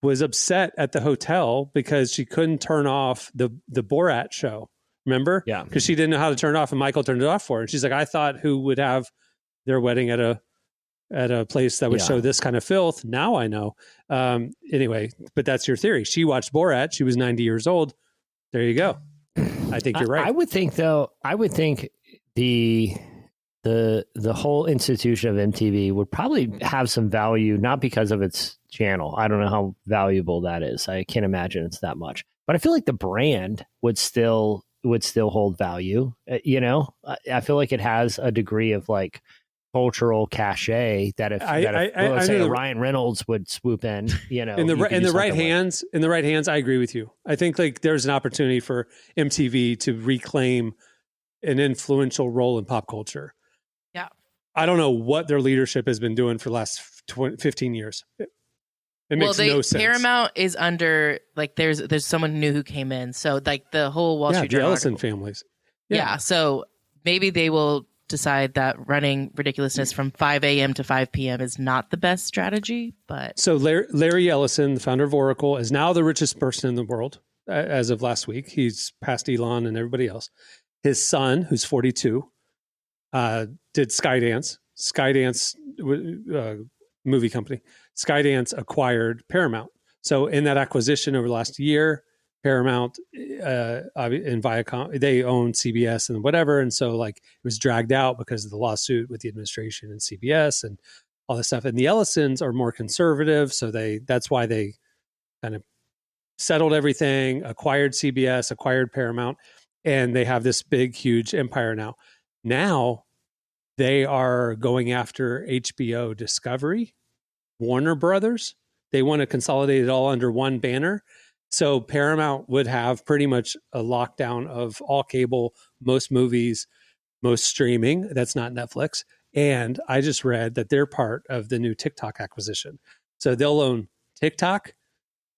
Speaker 1: was upset at the hotel because she couldn't turn off the Borat show. Remember?
Speaker 2: Yeah.
Speaker 1: Because she didn't know how to turn it off, and Michael turned it off for her. And she's like, I thought who would have their wedding at a at a place that would show this kind of filth. Now I know. Anyway, but that's your theory. She watched Borat. She was 90 years old. There you go. I think you're right.
Speaker 2: I would think the whole institution of MTV would probably have some value, not because of its channel. I don't know how valuable that is. I can't imagine it's that much. But I feel like the brand would still hold value. You know, I feel like it has a degree of like cultural cachet that if Ryan Reynolds would swoop in, you know,
Speaker 1: in the right hands, I agree with you. I think like there's an opportunity for MTV to reclaim an influential role in pop culture.
Speaker 3: Yeah.
Speaker 1: I don't know what their leadership has been doing for the last 15 years. It makes no sense.
Speaker 3: Paramount is under, like, there's someone new who came in. So like the whole Wall Street Journal
Speaker 1: the Ellison families.
Speaker 3: Yeah. So maybe they will decide that running ridiculousness from 5 a.m. to 5 p.m. is not the best strategy. But
Speaker 1: so Larry Ellison, the founder of Oracle, is now the richest person in the world as of last week. He's passed Elon and everybody else. His son, who's 42, did Skydance. Skydance movie company. Skydance acquired Paramount. So in that acquisition over the last year, Paramount and Viacom, they own CBS and whatever. And so like it was dragged out because of the lawsuit with the administration and CBS and all this stuff. And the Ellisons are more conservative. So that's why they kind of settled everything, acquired CBS, acquired Paramount, and they have this big, huge empire now. Now they are going after HBO Discovery, Warner Brothers. They want to consolidate it all under one banner. So Paramount would have pretty much a lockdown of all cable, most movies, most streaming. That's not Netflix. And I just read that they're part of the new TikTok acquisition. So they'll own TikTok,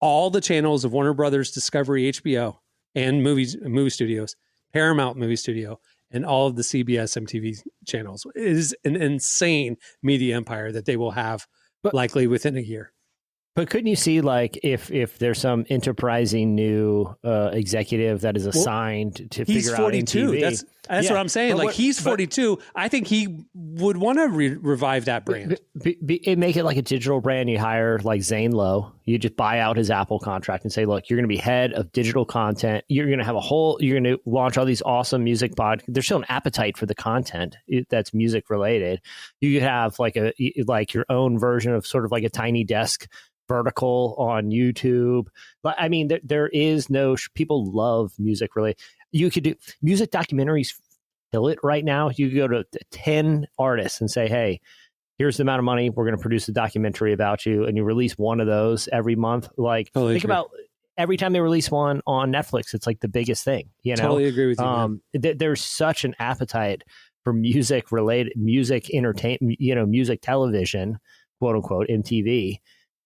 Speaker 1: all the channels of Warner Brothers, Discovery, HBO, and movie studios, Paramount Movie Studio, and all of the CBS MTV channels. It is an insane media empire that they will have likely within a year.
Speaker 2: But couldn't you see, like, if there's some enterprising new executive that is assigned to figure out MTV?
Speaker 1: That's what I'm saying. But he's 42. I think he would want to revive that brand.
Speaker 2: Make it like a digital brand. You hire like Zane Lowe. You just buy out his Apple contract and say, look, you're going to be head of digital content. You're going to have you're going to launch all these awesome music podcasts. There's still an appetite for the content that's music related. You could have like your own version of sort of like a Tiny Desk vertical on YouTube. I mean, there is no people love music really. You could do music documentaries, fill it right now. You could go to 10 artists and say, hey, here's the amount of money we're going to produce a documentary about you, and you release one of those every month. Like think about every time they release one on Netflix, it's like the biggest thing. You know,
Speaker 1: totally agree with you.
Speaker 2: There's such an appetite for music related, music entertainment, music television, quote unquote, MTV.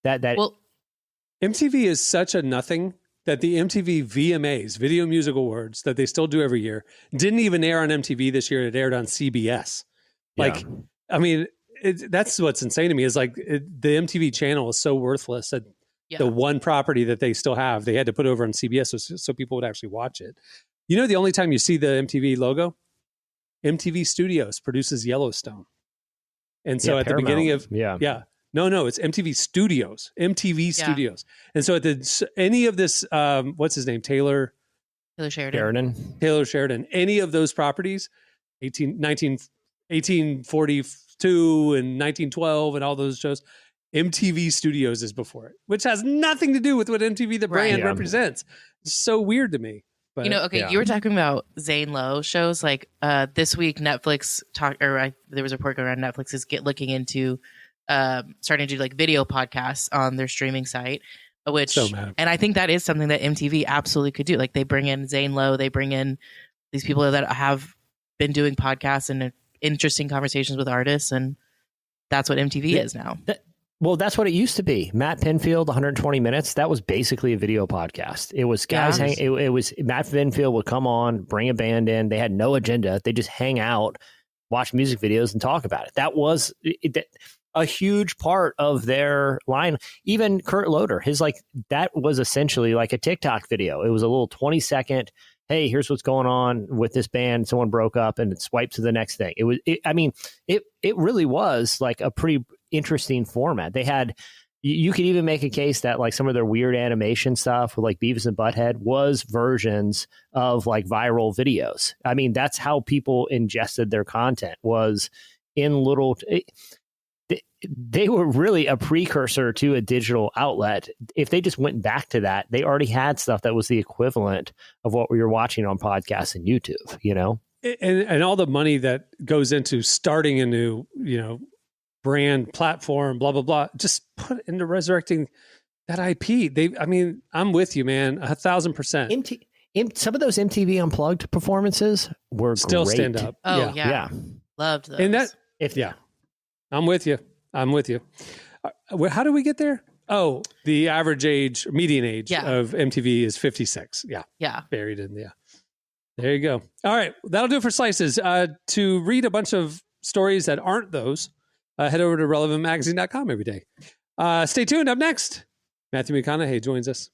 Speaker 1: MTV is such a nothing that the MTV VMAs, Video Music Awards, that they still do every year, didn't even air on MTV this year. It aired on CBS. I mean, that's what's insane to me is like the MTV channel is so worthless that the one property that they still have, they had to put over on CBS so people would actually watch it. You know, the only time you see the MTV logo, MTV Studios produces Yellowstone. And so at the beginning of, No, it's MTV Studios. Studios. And so at any of this, what's his name? Taylor Sheridan. Any of those properties, 1842 and 1912 and all those shows, MTV Studios is before it, which has nothing to do with what MTV, the brand, represents. It's so weird to me. But,
Speaker 3: you were talking about Zane Lowe shows. Like this week, Netflix there was a report going around Netflix is looking into starting to do like video podcasts on their streaming site, and I think that is something that MTV absolutely could do. Like they bring in Zane Lowe, they bring in these people that have been doing podcasts and interesting conversations with artists, and that's what MTV is now.
Speaker 2: Well, that's what it used to be. Matt Pinfield, 120 minutes. That was basically a video podcast. It was guys it was Matt Pinfield would come on, bring a band in. They had no agenda. They just hang out, watch music videos, and talk about it. That was a huge part of their line. Even Kurt Loder, that was essentially like a TikTok video. It was a little 20-second, hey, here's what's going on with this band. Someone broke up, and it swipes to the next thing. It really was like a pretty interesting format. They had, you could even make a case that like some of their weird animation stuff with like Beavis and Butthead was versions of like viral videos. I mean, that's how people ingested their content, was in little, they were really a precursor to a digital outlet. If they just went back to that, they already had stuff that was the equivalent of what we were watching on podcasts and YouTube, you know?
Speaker 1: And all the money that goes into starting a new, brand platform, blah, blah, blah, just put it into resurrecting that IP. I'm with you, man. 1,000%.
Speaker 2: Some of those MTV Unplugged performances were
Speaker 1: still
Speaker 2: great.
Speaker 1: Stand up.
Speaker 3: Oh yeah. Loved those.
Speaker 1: And I'm with you. How do we get there? Oh, the median age of MTV is 56. Yeah. Buried in, There you go. All right. That'll do it for Slices. To read a bunch of stories that aren't those, head over to relevantmagazine.com every day. Stay tuned. Up next, Matthew McConaughey joins us.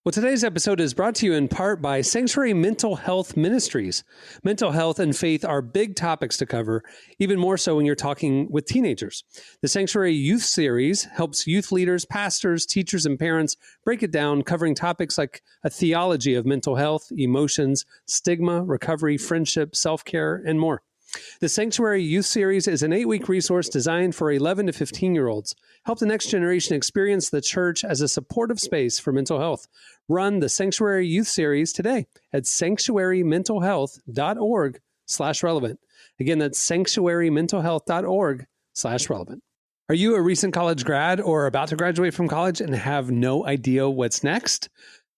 Speaker 1: Well, today's episode is brought to you in part by Sanctuary Mental Health Ministries. Mental health and faith are big topics to cover, even more so when you're talking with teenagers. The Sanctuary Youth Series helps youth leaders, pastors, teachers, and parents break it down, covering topics like a theology of mental health, emotions, stigma, recovery, friendship, self-care, and more. The Sanctuary Youth Series is an 8-week resource designed for 11 to 15-year-olds. Help the next generation experience the church as a supportive space for mental health. Run the Sanctuary Youth Series today at sanctuarymentalhealth.org/relevant. Again, that's sanctuarymentalhealth.org/relevant. Are you a recent college grad or about to graduate from college and have no idea what's next?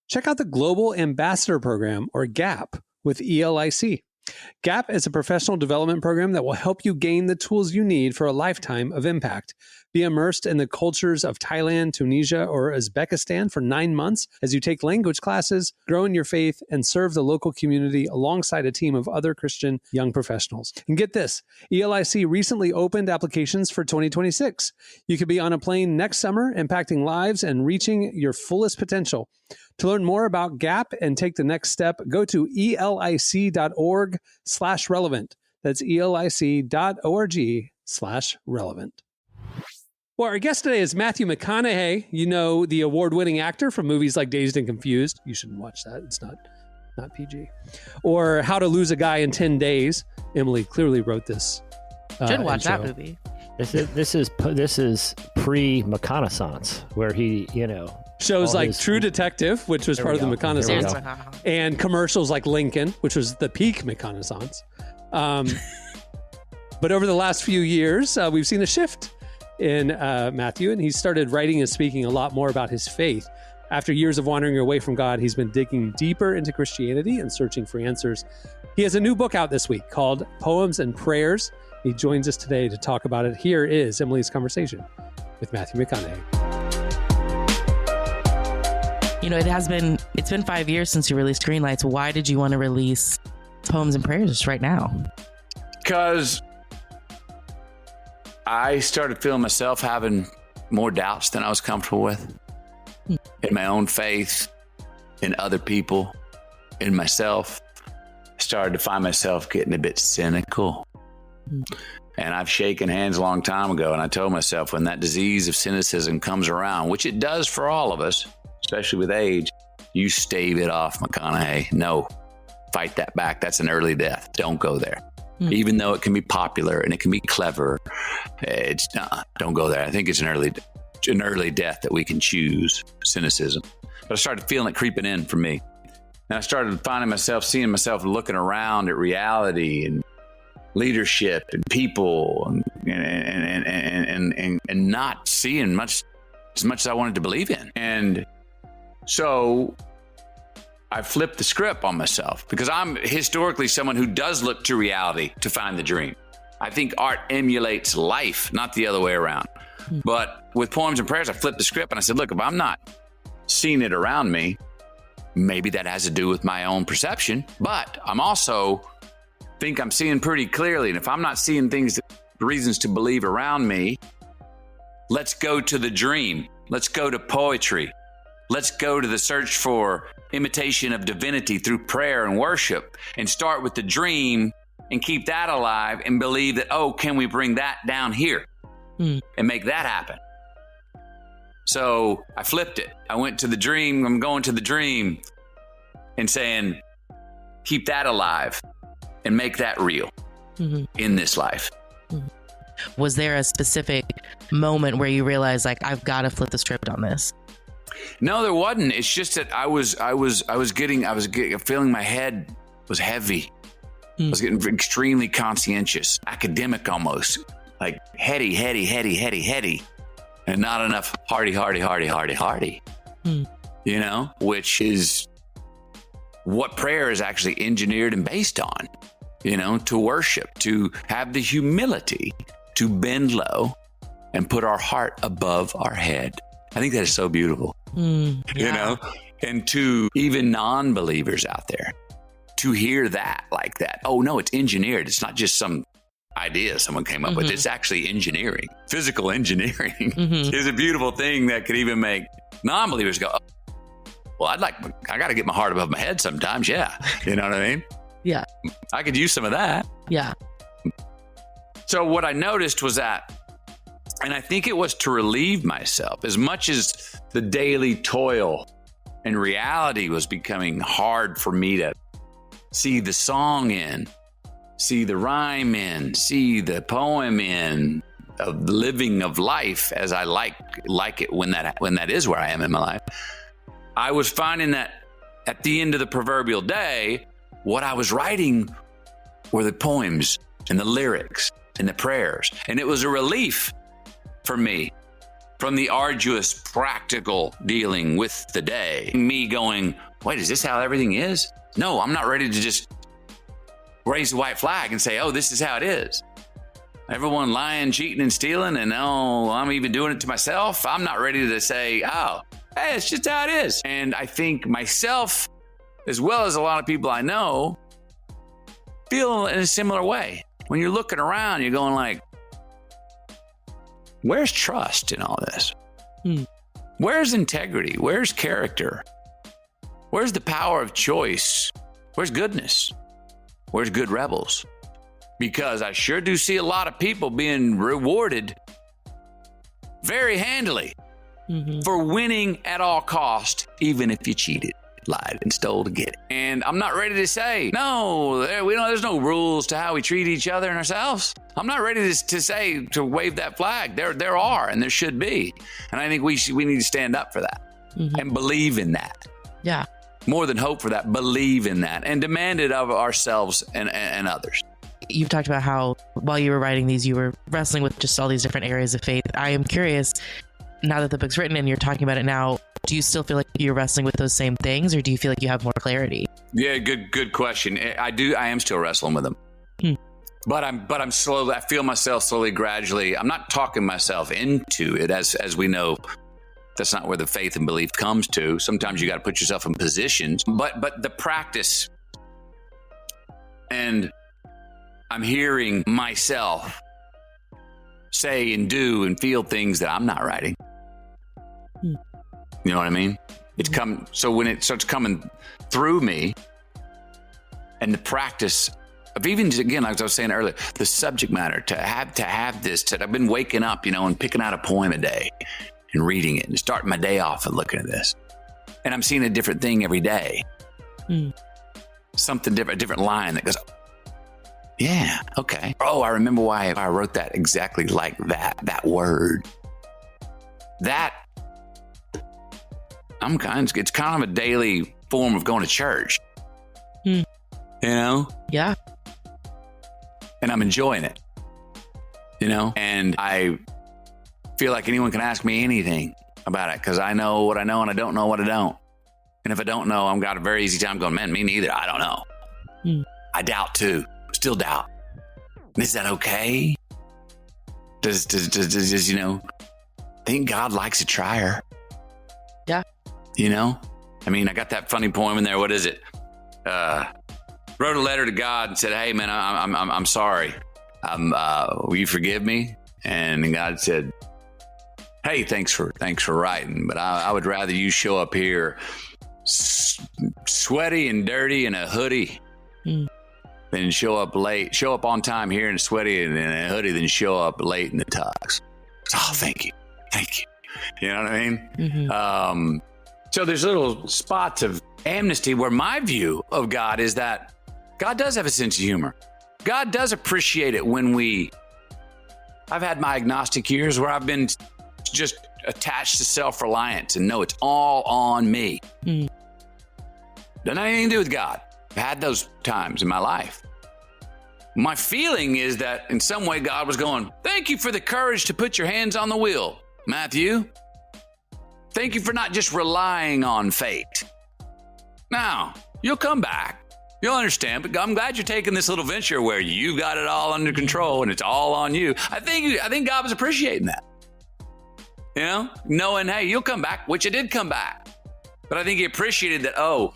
Speaker 1: Check out the Global Ambassador Program, or GAP, with ELIC. GAP is a professional development program that will help you gain the tools you need for a lifetime of impact. Be immersed in the cultures of Thailand, Tunisia, or Uzbekistan for 9 months as you take language classes, grow in your faith, and serve the local community alongside a team of other Christian young professionals. And get this, ELIC recently opened applications for 2026. You could be on a plane next summer, impacting lives and reaching your fullest potential. To learn more about GAP and take the next step, go to elic.org/relevant. That's elic.org/relevant. Well, our guest today is Matthew McConaughey. You know, the award-winning actor from movies like Dazed and Confused. You shouldn't watch that. It's not PG. Or How to Lose a Guy in 10 Days. Emily clearly wrote this.
Speaker 3: Should watch that movie.
Speaker 2: This is pre-McConaissance, where he,
Speaker 1: shows like True Detective, which was part of the McConaissance, and commercials like Lincoln, which was the peak McConaissance. But over the last few years, we've seen a shift in Matthew, and he started writing and speaking a lot more about his faith. After years of wandering away from God, he's been digging deeper into Christianity and searching for answers. He has a new book out this week called Poems and Prayers. He joins us today to talk about it. Here is Emily's conversation with Matthew McConaughey.
Speaker 3: It's been 5 years since you released Greenlights. Why did you want to release Poems and Prayers right now?
Speaker 4: Because I started feeling myself having more doubts than I was comfortable with in my own faith, in other people, in myself. I started to find myself getting a bit cynical. And I've shaken hands a long time ago, and I told myself, when that disease of cynicism comes around, which it does for all of us, especially with age, you stave it off, McConaughey. No, fight that back. That's an early death. Don't go there. Even though it can be popular and it can be clever, don't go there. I think it's an early death that we can choose, cynicism. But I started feeling it creeping in for me. And I started seeing myself looking around at reality and leadership and people and not seeing much as I wanted to believe in. And so I flipped the script on myself, because I'm historically someone who does look to reality to find the dream. I think art emulates life, not the other way around. But with Poems and Prayers, I flipped the script and I said, look, if I'm not seeing it around me, maybe that has to do with my own perception, but I'm also think I'm seeing pretty clearly. And if I'm not seeing reasons to believe around me, let's go to the dream. Let's go to poetry. Let's go to the search for imitation of divinity through prayer and worship, and start with the dream and keep that alive and believe that, oh, can we bring that down here and make that happen? So I flipped it. I went to the dream. I'm going to the dream and saying, keep that alive and make that real in this life.
Speaker 3: Was there a specific moment where you realized, like, I've got to flip the script on this?
Speaker 4: No, there wasn't. It's just that I was feeling my head was heavy. I was getting extremely conscientious, academic almost, like heady, and not enough hearty, you know, which is what prayer is actually engineered and based on, you know, to worship, to have the humility to bend low and put our heart above our head. I think that is so beautiful, you know, and to even non-believers out there to hear that like that. Oh, no, it's engineered. It's not just some idea someone came up with. It's actually engineering. Physical engineering is a beautiful thing that could even make non-believers go, oh, well, I got to get my heart above my head sometimes. Yeah. You know what I mean?
Speaker 3: Yeah.
Speaker 4: I could use some of that.
Speaker 3: Yeah.
Speaker 4: So what I noticed was that, and I think it was to relieve myself, as much as the daily toil and reality was becoming hard for me to see the song in, see the rhyme in, see the poem in, of the living of life as I like it when that is where I am in my life. I was finding that at the end of the proverbial day, what I was writing were the poems and the lyrics and the prayers. And it was a relief for me from the arduous practical dealing with the day. Me going, wait, is this how everything is? No, I'm not ready to just raise the white flag and say, oh, this is how it is. Everyone lying, cheating, and stealing, and oh, I'm even doing it to myself. I'm not ready to say, oh, hey, it's just how it is. And I think myself, as well as a lot of people I know, feel in a similar way. When you're looking around, you're going like, where's trust in all this? Where's integrity? Where's character? Where's the power of choice? Where's goodness? Where's good rebels? Because I sure do see a lot of people being rewarded very handily for winning at all cost, even if you cheated, lied, and stole to get it. And I'm not ready to say, no, there's no rules to how we treat each other and ourselves. I'm not ready to say, to wave that flag. There are, and there should be. And I think we need to stand up for that and believe in that.
Speaker 3: Yeah.
Speaker 4: More than hope for that, believe in that and demand it of ourselves and others.
Speaker 3: You've talked about how while you were writing these, you were wrestling with just all these different areas of faith. I am curious, now that the book's written and you're talking about it now, do you still feel like you're wrestling with those same things, or do you feel like you have more clarity? Yeah, good question. I am still wrestling with them. But I'm slowly, I feel myself slowly, gradually, I'm not talking myself into it, as we know. That's not where the faith and belief comes to. Sometimes you got to put yourself in positions, but the practice, and I'm hearing myself say and do and feel things that I'm not writing. You know what I mean? It's come. So when it starts coming through me, and the practice of even, again, like I was saying earlier, the subject matter, to have this, I've been waking up, and picking out a poem a day and reading it and starting my day off and looking at this. And I'm seeing a different thing every day. Something different, a different line that goes, yeah, okay. Oh, I remember why I wrote that exactly like that word. That, it's kind of a daily form of going to church. Yeah.
Speaker 4: And I'm enjoying it, and I feel like anyone can ask me anything about it because I know what I know and I don't know what I don't. And if I don't know, I've got a very easy time going, man, me neither. I don't know. I doubt too. Still doubt. Is that okay? Does I think God likes a trier.
Speaker 3: Yeah.
Speaker 4: I mean, I got that funny poem in there. What is it? Wrote a letter to God and said, hey man, I'm sorry. Will you forgive me? And God said, hey, thanks for writing, but I would rather you show up here sweaty and dirty in a hoodie than show up on time here in a sweaty and in a hoodie than show up late in the tux. Oh, thank you. You know what I mean?
Speaker 3: Mm-hmm.
Speaker 4: So there's little spots of amnesty where my view of God is that God does have a sense of humor. God does appreciate it when I've had my agnostic years where I've been just attached to self-reliance and know it's all on me. Doesn't have anything to do with God. I've had those times in my life. My feeling is that in some way God was going, thank you for the courage to put your hands on the wheel, Matthew. Thank you for not just relying on fate. Now, you'll come back. You'll understand, but I'm glad you're taking this little venture where you got it all under control and it's all on you. I think God was appreciating that. You know, knowing, hey, you'll come back, which it did come back. But I think he appreciated that, oh,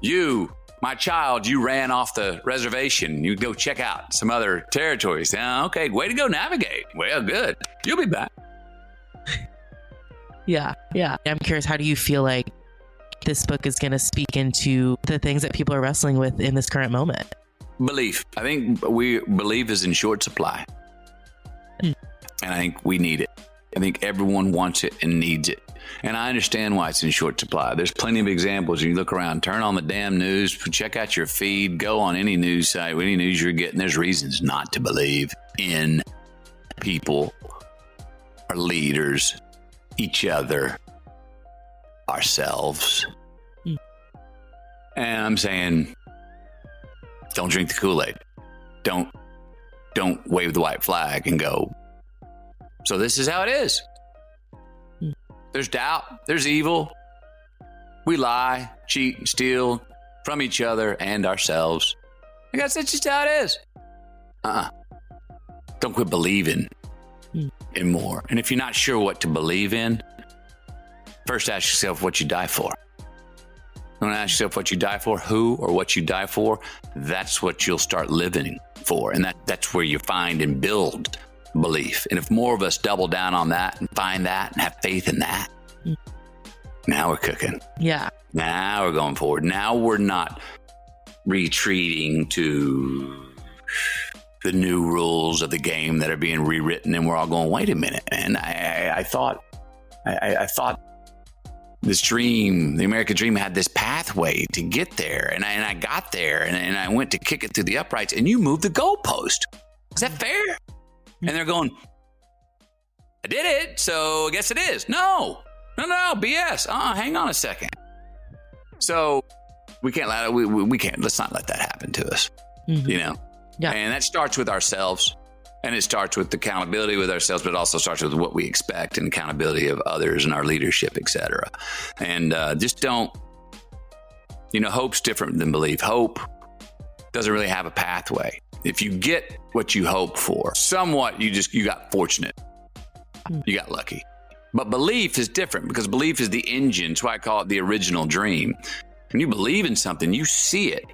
Speaker 4: you, my child, you ran off the reservation. You go check out some other territories. Okay, way to go navigate. Well, good. You'll be back.
Speaker 3: Yeah. I'm curious, how do you feel like this book is going to speak into the things that people are wrestling with in this current moment?
Speaker 4: Belief. I think belief is in short supply. And I think we need it. I think everyone wants it and needs it. And I understand why it's in short supply. There's plenty of examples. You look around, turn on the damn news, check out your feed, go on any news site, any news you're getting. There's reasons not to believe in people, our leaders, each other, ourselves. And I'm saying, don't drink the Kool-Aid. Don't wave the white flag and go, so this is how it is. There's doubt. There's evil. We lie, cheat, and steal from each other and ourselves. I guess that's just how it is. Don't quit believing in more. And if you're not sure what to believe in, first ask yourself what you die for. Don't ask yourself what you die for, who or what you die for. That's what you'll start living for. And that's where you find and build belief. And if more of us double down on that and find that and have faith in that, now we're cooking.
Speaker 3: Yeah.
Speaker 4: Now we're going forward. Now we're not retreating to the new rules of the game that are being rewritten, and we're all going, wait a minute, man. I thought this dream, the American dream, had this pathway to get there, and I got there, and I went to kick it through the uprights, and you moved the goalpost. Is that fair? And they're going, I did it, so I guess it is. No, BS. Hang on a second. So we can't let's not let that happen to us. You know?
Speaker 3: Yeah.
Speaker 4: And that starts with ourselves, and it starts with accountability with ourselves, but it also starts with what we expect and accountability of others and our leadership, et cetera. And just don't, hope's different than belief. Hope doesn't really have a pathway. If you get what you hope for, somewhat you got fortunate. You got lucky. But belief is different, because belief is the engine. That's why I call it the original dream. When you believe in something, you see it.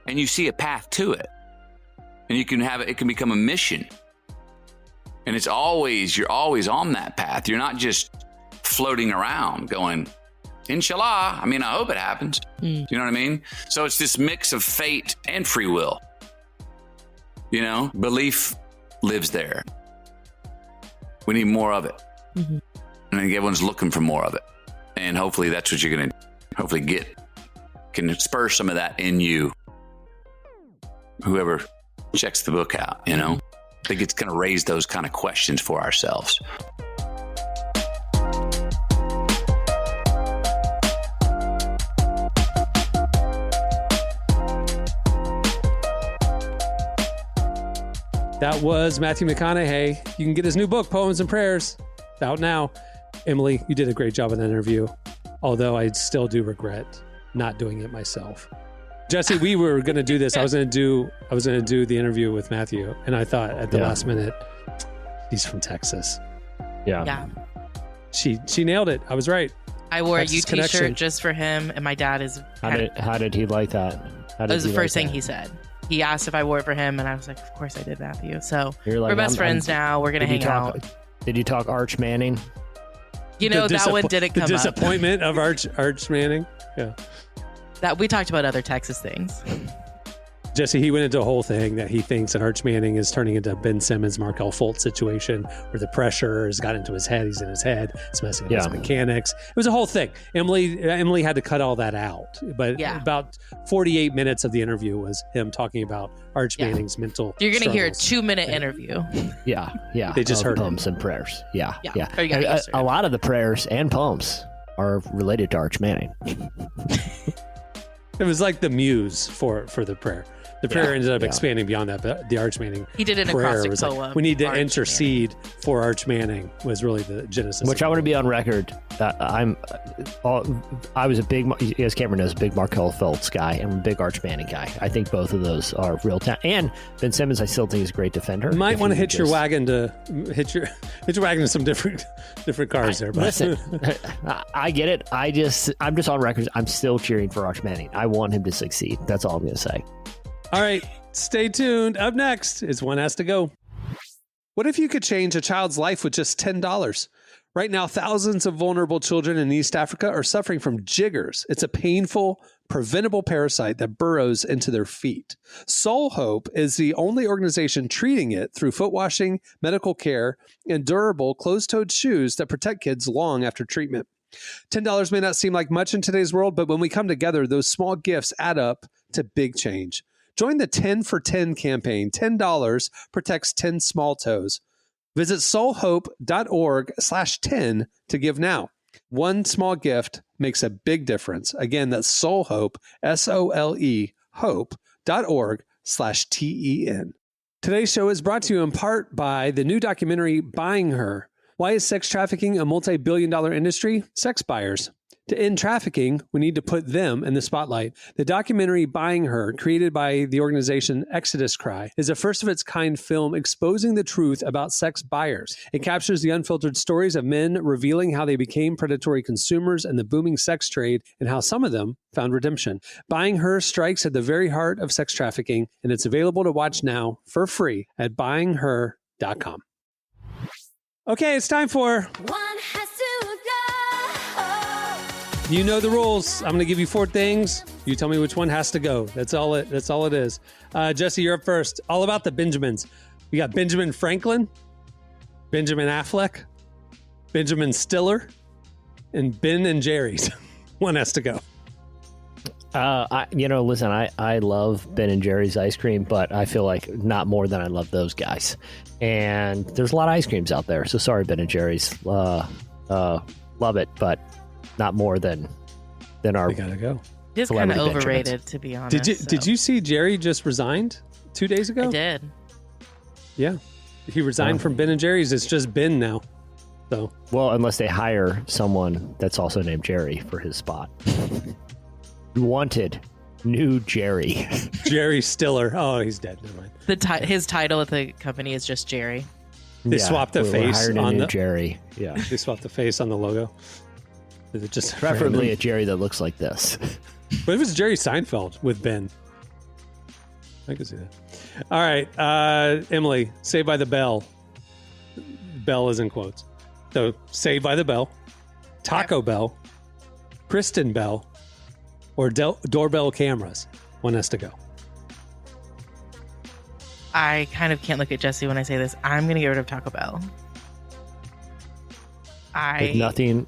Speaker 4: And you see a path to it. And you can have it can become a mission. And you're always on that path. You're not just floating around going, Inshallah. I hope it happens. You know what I mean? So it's this mix of fate and free will. Belief lives there. We need more of it. And I think everyone's looking for more of it. And hopefully that's what you're going to hopefully get. Can spur some of that in you. Whoever checks the book out, I think it's going to raise those kind of questions for ourselves.
Speaker 1: That was Matthew McConaughey. You can get his new book, Poems and Prayers, out now. Emily, you did a great job in that interview, although I still do regret not doing it myself. Jesse, we were going to do this. I was going to do the interview with Matthew, and I thought at the last minute, he's from Texas.
Speaker 2: Yeah.
Speaker 1: She nailed it. I was right.
Speaker 3: I wore
Speaker 1: Texas
Speaker 3: a U t-shirt just for him, and my dad is.
Speaker 2: How did he like that?
Speaker 3: That was the first thing he said. He asked if I wore it for him, and I was like, of course I did, Matthew. So
Speaker 2: like,
Speaker 3: we're best friends now. We're going to hang out.
Speaker 2: Did you talk Arch Manning?
Speaker 3: You know, that one didn't come up.
Speaker 1: The disappointment of Arch Manning. Yeah.
Speaker 3: That we talked about other Texas things.
Speaker 1: Jesse, he went into a whole thing that he thinks that Arch Manning is turning into a Ben Simmons, Markel Fultz situation where the pressure has got into his head. He's in his head. It's messing up his mechanics. It was a whole thing. Emily had to cut all that out. But about 48 minutes of the interview was him talking about Arch Manning's mental
Speaker 3: You're going to hear a 2-minute interview.
Speaker 2: Yeah.
Speaker 1: They just heard
Speaker 2: poems and prayers. Yeah.
Speaker 3: A
Speaker 2: lot of the prayers and poems are related to Arch Manning.
Speaker 1: It was like the muse for the prayer. The prayer ended up expanding beyond that, but the Arch Manning
Speaker 3: he did an
Speaker 1: prayer
Speaker 3: acrostic
Speaker 1: was
Speaker 3: poem.
Speaker 1: like, we need to
Speaker 3: Arch
Speaker 1: intercede
Speaker 3: Manning.
Speaker 1: for Arch Manning was really the genesis.
Speaker 2: Which I want to be on record. I was a big, as Cameron knows, a big Markel Fultz guy and a big Arch Manning guy. I think both of those are real talent. And Ben Simmons, I still think is a great defender.
Speaker 1: You might want to hit your wagon to some different cars there. But.
Speaker 2: Listen, I get it. I'm just on record. I'm still cheering for Arch Manning. I want him to succeed. That's all I'm going to say.
Speaker 1: All right, stay tuned. Up next is One Has to Go. What if you could change a child's life with just $10? Right now, thousands of vulnerable children in East Africa are suffering from jiggers. It's a painful, preventable parasite that burrows into their feet. Soul Hope is the only organization treating it through foot washing, medical care, and durable closed-toed shoes that protect kids long after treatment. $10 may not seem like much in today's world, but when we come together, those small gifts add up to big change. Join the 10 for 10 campaign. $10 protects 10 small toes. Visit soulhope.org/10 to give now. One small gift makes a big difference. Again, that's soulhope, SOLE, hope.org/TEN. Today's show is brought to you in part by the new documentary, Buying Her. Why is sex trafficking a multi-billion-dollar industry? Sex buyers. To end trafficking, we need to put them in the spotlight. The documentary Buying Her, created by the organization Exodus Cry, is a first-of-its-kind film exposing the truth about sex buyers. It captures the unfiltered stories of men revealing how they became predatory consumers in the booming sex trade and how some of them found redemption. Buying Her strikes at the very heart of sex trafficking, and it's available to watch now for free at buyingher.com. Okay, it's time for One Has to Go. You know the rules. I'm going to give you 4 things. You tell me which one has to go. That's all it is. Jesse, you're up first. All about the Benjamins. We got Benjamin Franklin, Benjamin Affleck, Benjamin Stiller, and Ben and Jerry's. One has to go.
Speaker 2: Listen, I love Ben and Jerry's ice cream, but I feel like not more than I love those guys. And there's a lot of ice creams out there. So sorry, Ben and Jerry's. Love it, but not more than our.
Speaker 1: We gotta go.
Speaker 3: It's kind of overrated, to be honest.
Speaker 1: Did you see Jerry just resigned 2 days ago?
Speaker 3: I did.
Speaker 1: Yeah, he resigned from Ben and Jerry's. It's just Ben now. So
Speaker 2: well, unless they hire someone that's also named Jerry for his spot. Wanted new Jerry.
Speaker 1: Jerry Stiller. Oh, he's dead. Never mind.
Speaker 3: His title at the company is just Jerry.
Speaker 1: They swapped the face on the
Speaker 2: Jerry. Yeah,
Speaker 1: they swapped the face on the logo. Is it just
Speaker 2: preferably a Jerry that looks like this?
Speaker 1: But it was Jerry Seinfeld with Ben. I can see that. All right, Emily, Saved by the Bell. Bell is in quotes. So Saved by the Bell, Taco Bell, Kristen Bell, or doorbell cameras. One has to go.
Speaker 3: I kind of can't look at Jesse when I say this. I'm going to get rid of Taco Bell.
Speaker 2: With nothing.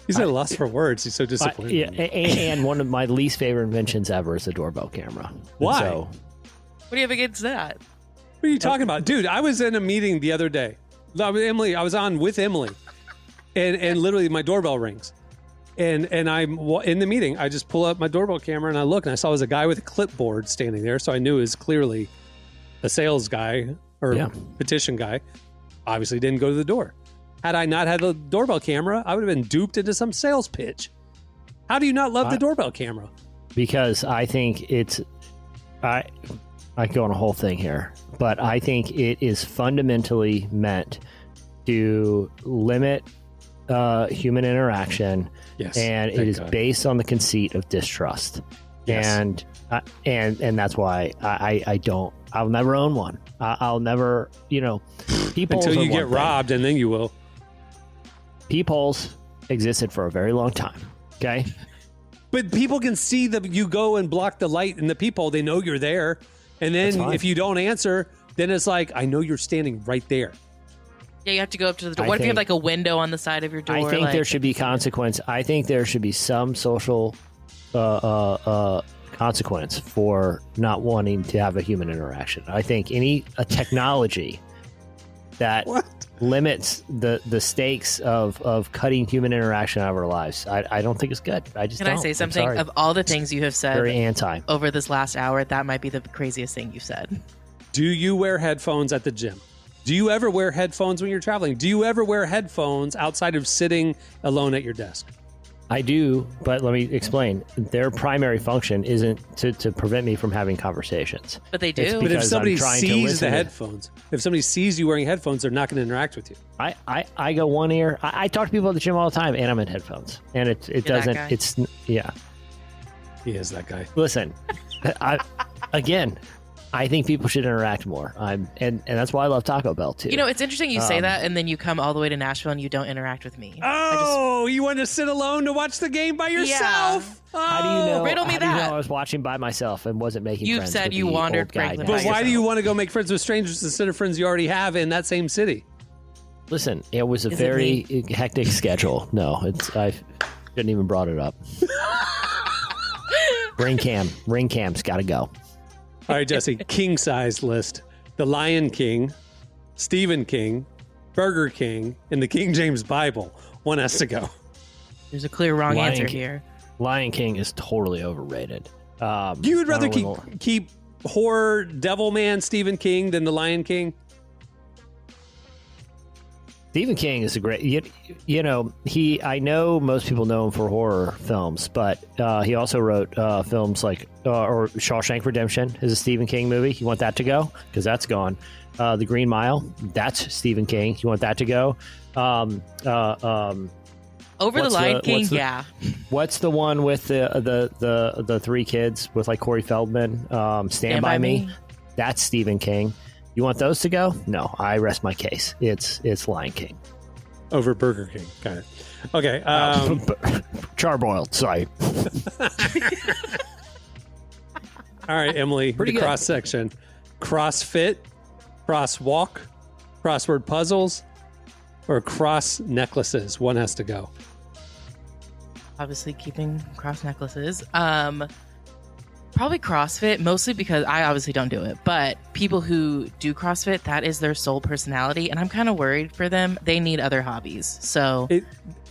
Speaker 1: He's at a loss for words. He's so disappointed.
Speaker 2: And one of my least favorite inventions ever is a doorbell camera.
Speaker 1: Why?
Speaker 3: What do you have against that?
Speaker 1: What are you talking about? Dude, I was in a meeting the other day. I was on with Emily. And literally my doorbell rings. And I'm in the meeting. I just pull up my doorbell camera and I look and I saw it was a guy with a clipboard standing there. So I knew it was clearly a sales guy or petition guy. Obviously didn't go to the door. Had I not had the doorbell camera, I would have been duped into some sales pitch. How do you not love the doorbell camera?
Speaker 2: Because I think I go on a whole thing here, but I think it is fundamentally meant to limit human interaction.
Speaker 1: Yes,
Speaker 2: and it is based on the conceit of distrust. Yes. And that's why I don't I'll never own one. I'll never, peepholes
Speaker 1: Until you
Speaker 2: are
Speaker 1: get
Speaker 2: one thing.
Speaker 1: robbed, and then you will.
Speaker 2: Peepholes existed for a very long time. Okay.
Speaker 1: But people can see that you go and block the light in the peephole. They know you're there. And then if you don't answer, then it's like, I know you're standing right there.
Speaker 3: Yeah, you have to go up to the door. What if you have like a window on the side of your door?
Speaker 2: I think there should be consequence. I think there should be some social consequence for not wanting to have a human interaction. I think any technology that limits the stakes of cutting human interaction out of our lives, I don't think it's good.
Speaker 3: Can I say something? Of all the things you have said
Speaker 2: very anti
Speaker 3: over this last hour, that might be the craziest thing you've said.
Speaker 1: Do you wear headphones at the gym? Do you ever wear headphones when you're traveling? Do you ever wear headphones outside of sitting alone at your desk?
Speaker 2: I do, but let me explain. Their primary function isn't to prevent me from having conversations.
Speaker 3: But they do.
Speaker 1: But if somebody
Speaker 2: I'm trying to
Speaker 1: sees
Speaker 2: listen
Speaker 1: the headphones, if somebody sees you wearing headphones, they're not going to interact with you.
Speaker 2: I go one ear. I talk to people at the gym all the time, and I'm in headphones, and it doesn't.
Speaker 3: That guy.
Speaker 2: It's yeah.
Speaker 1: He is that guy.
Speaker 2: Listen, I think people should interact more. And that's why I love Taco Bell too.
Speaker 3: It's interesting you say that, and then you come all the way to Nashville and you don't interact with me.
Speaker 1: Oh, you want to sit alone to watch the game by yourself?
Speaker 3: Yeah.
Speaker 2: How do you know?
Speaker 3: Riddle me
Speaker 2: how do you
Speaker 3: that.
Speaker 2: know I was watching by myself and wasn't making
Speaker 3: You've
Speaker 2: friends.
Speaker 3: said
Speaker 2: with
Speaker 3: you
Speaker 2: the
Speaker 3: wandered
Speaker 2: old guy
Speaker 3: Franklin
Speaker 2: next
Speaker 1: But
Speaker 2: to
Speaker 1: why
Speaker 2: me.
Speaker 1: do you want to go make friends with strangers instead of friends you already have in that same city?
Speaker 2: Listen, it was a
Speaker 3: Is it
Speaker 2: very hectic schedule. No, I shouldn't even brought it up. Ring cam's got to go.
Speaker 1: All right, Jesse, king size list. The Lion King, Stephen King, Burger King, and the King James Bible. One has to go.
Speaker 3: There's a clear wrong
Speaker 2: Lion
Speaker 3: answer
Speaker 2: King.
Speaker 3: here.
Speaker 2: Lion King is totally overrated.
Speaker 1: You would rather
Speaker 2: I don't know
Speaker 1: keep horror devil man Stephen King than the Lion King?
Speaker 2: Stephen King is a great, I know most people know him for horror films, but he also wrote films like, or Shawshank Redemption is a Stephen King movie. You want that to go? Because that's gone. The Green Mile, that's Stephen King. You want that to go?
Speaker 3: Over the Lion King, yeah.
Speaker 2: What's the one with the three kids with like Corey Feldman? Stand By Me. That's Stephen King. You want those to go? No, I rest my case. It's Lion King.
Speaker 1: Over Burger King. Got it. Okay.
Speaker 2: Charboiled, sorry.
Speaker 1: All right, Emily.
Speaker 2: Pretty
Speaker 1: the
Speaker 2: good.
Speaker 1: cross section. CrossFit, crosswalk, crossword puzzles, or cross necklaces. One has to go.
Speaker 3: Obviously keeping cross necklaces. Probably CrossFit, mostly because I obviously don't do it, but people who do CrossFit, that is their sole personality, and I'm kind of worried for them. They need other hobbies. So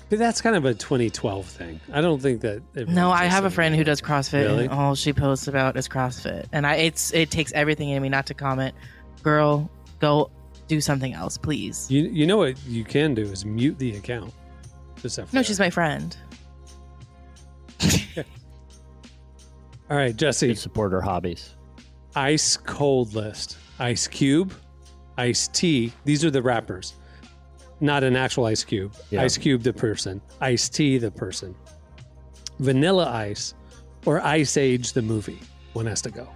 Speaker 1: But that's kind of a 2012 thing. I don't think that.
Speaker 3: no, I have a friend who does CrossFit,
Speaker 1: Really?
Speaker 3: and all she posts about is CrossFit, and it takes everything in me not to comment. Girl, go do something else, please.
Speaker 1: You know what you can do is mute the account. Just FYI.
Speaker 3: No, she's my friend.
Speaker 1: All right, Jesse.
Speaker 2: Good support our hobbies.
Speaker 1: Ice cold list. Ice Cube, Ice Tea. These are the rappers. Not an actual Ice Cube.
Speaker 2: Yeah.
Speaker 1: Ice Cube the person. Ice Tea the person. Vanilla Ice or Ice Age the movie. One has to go.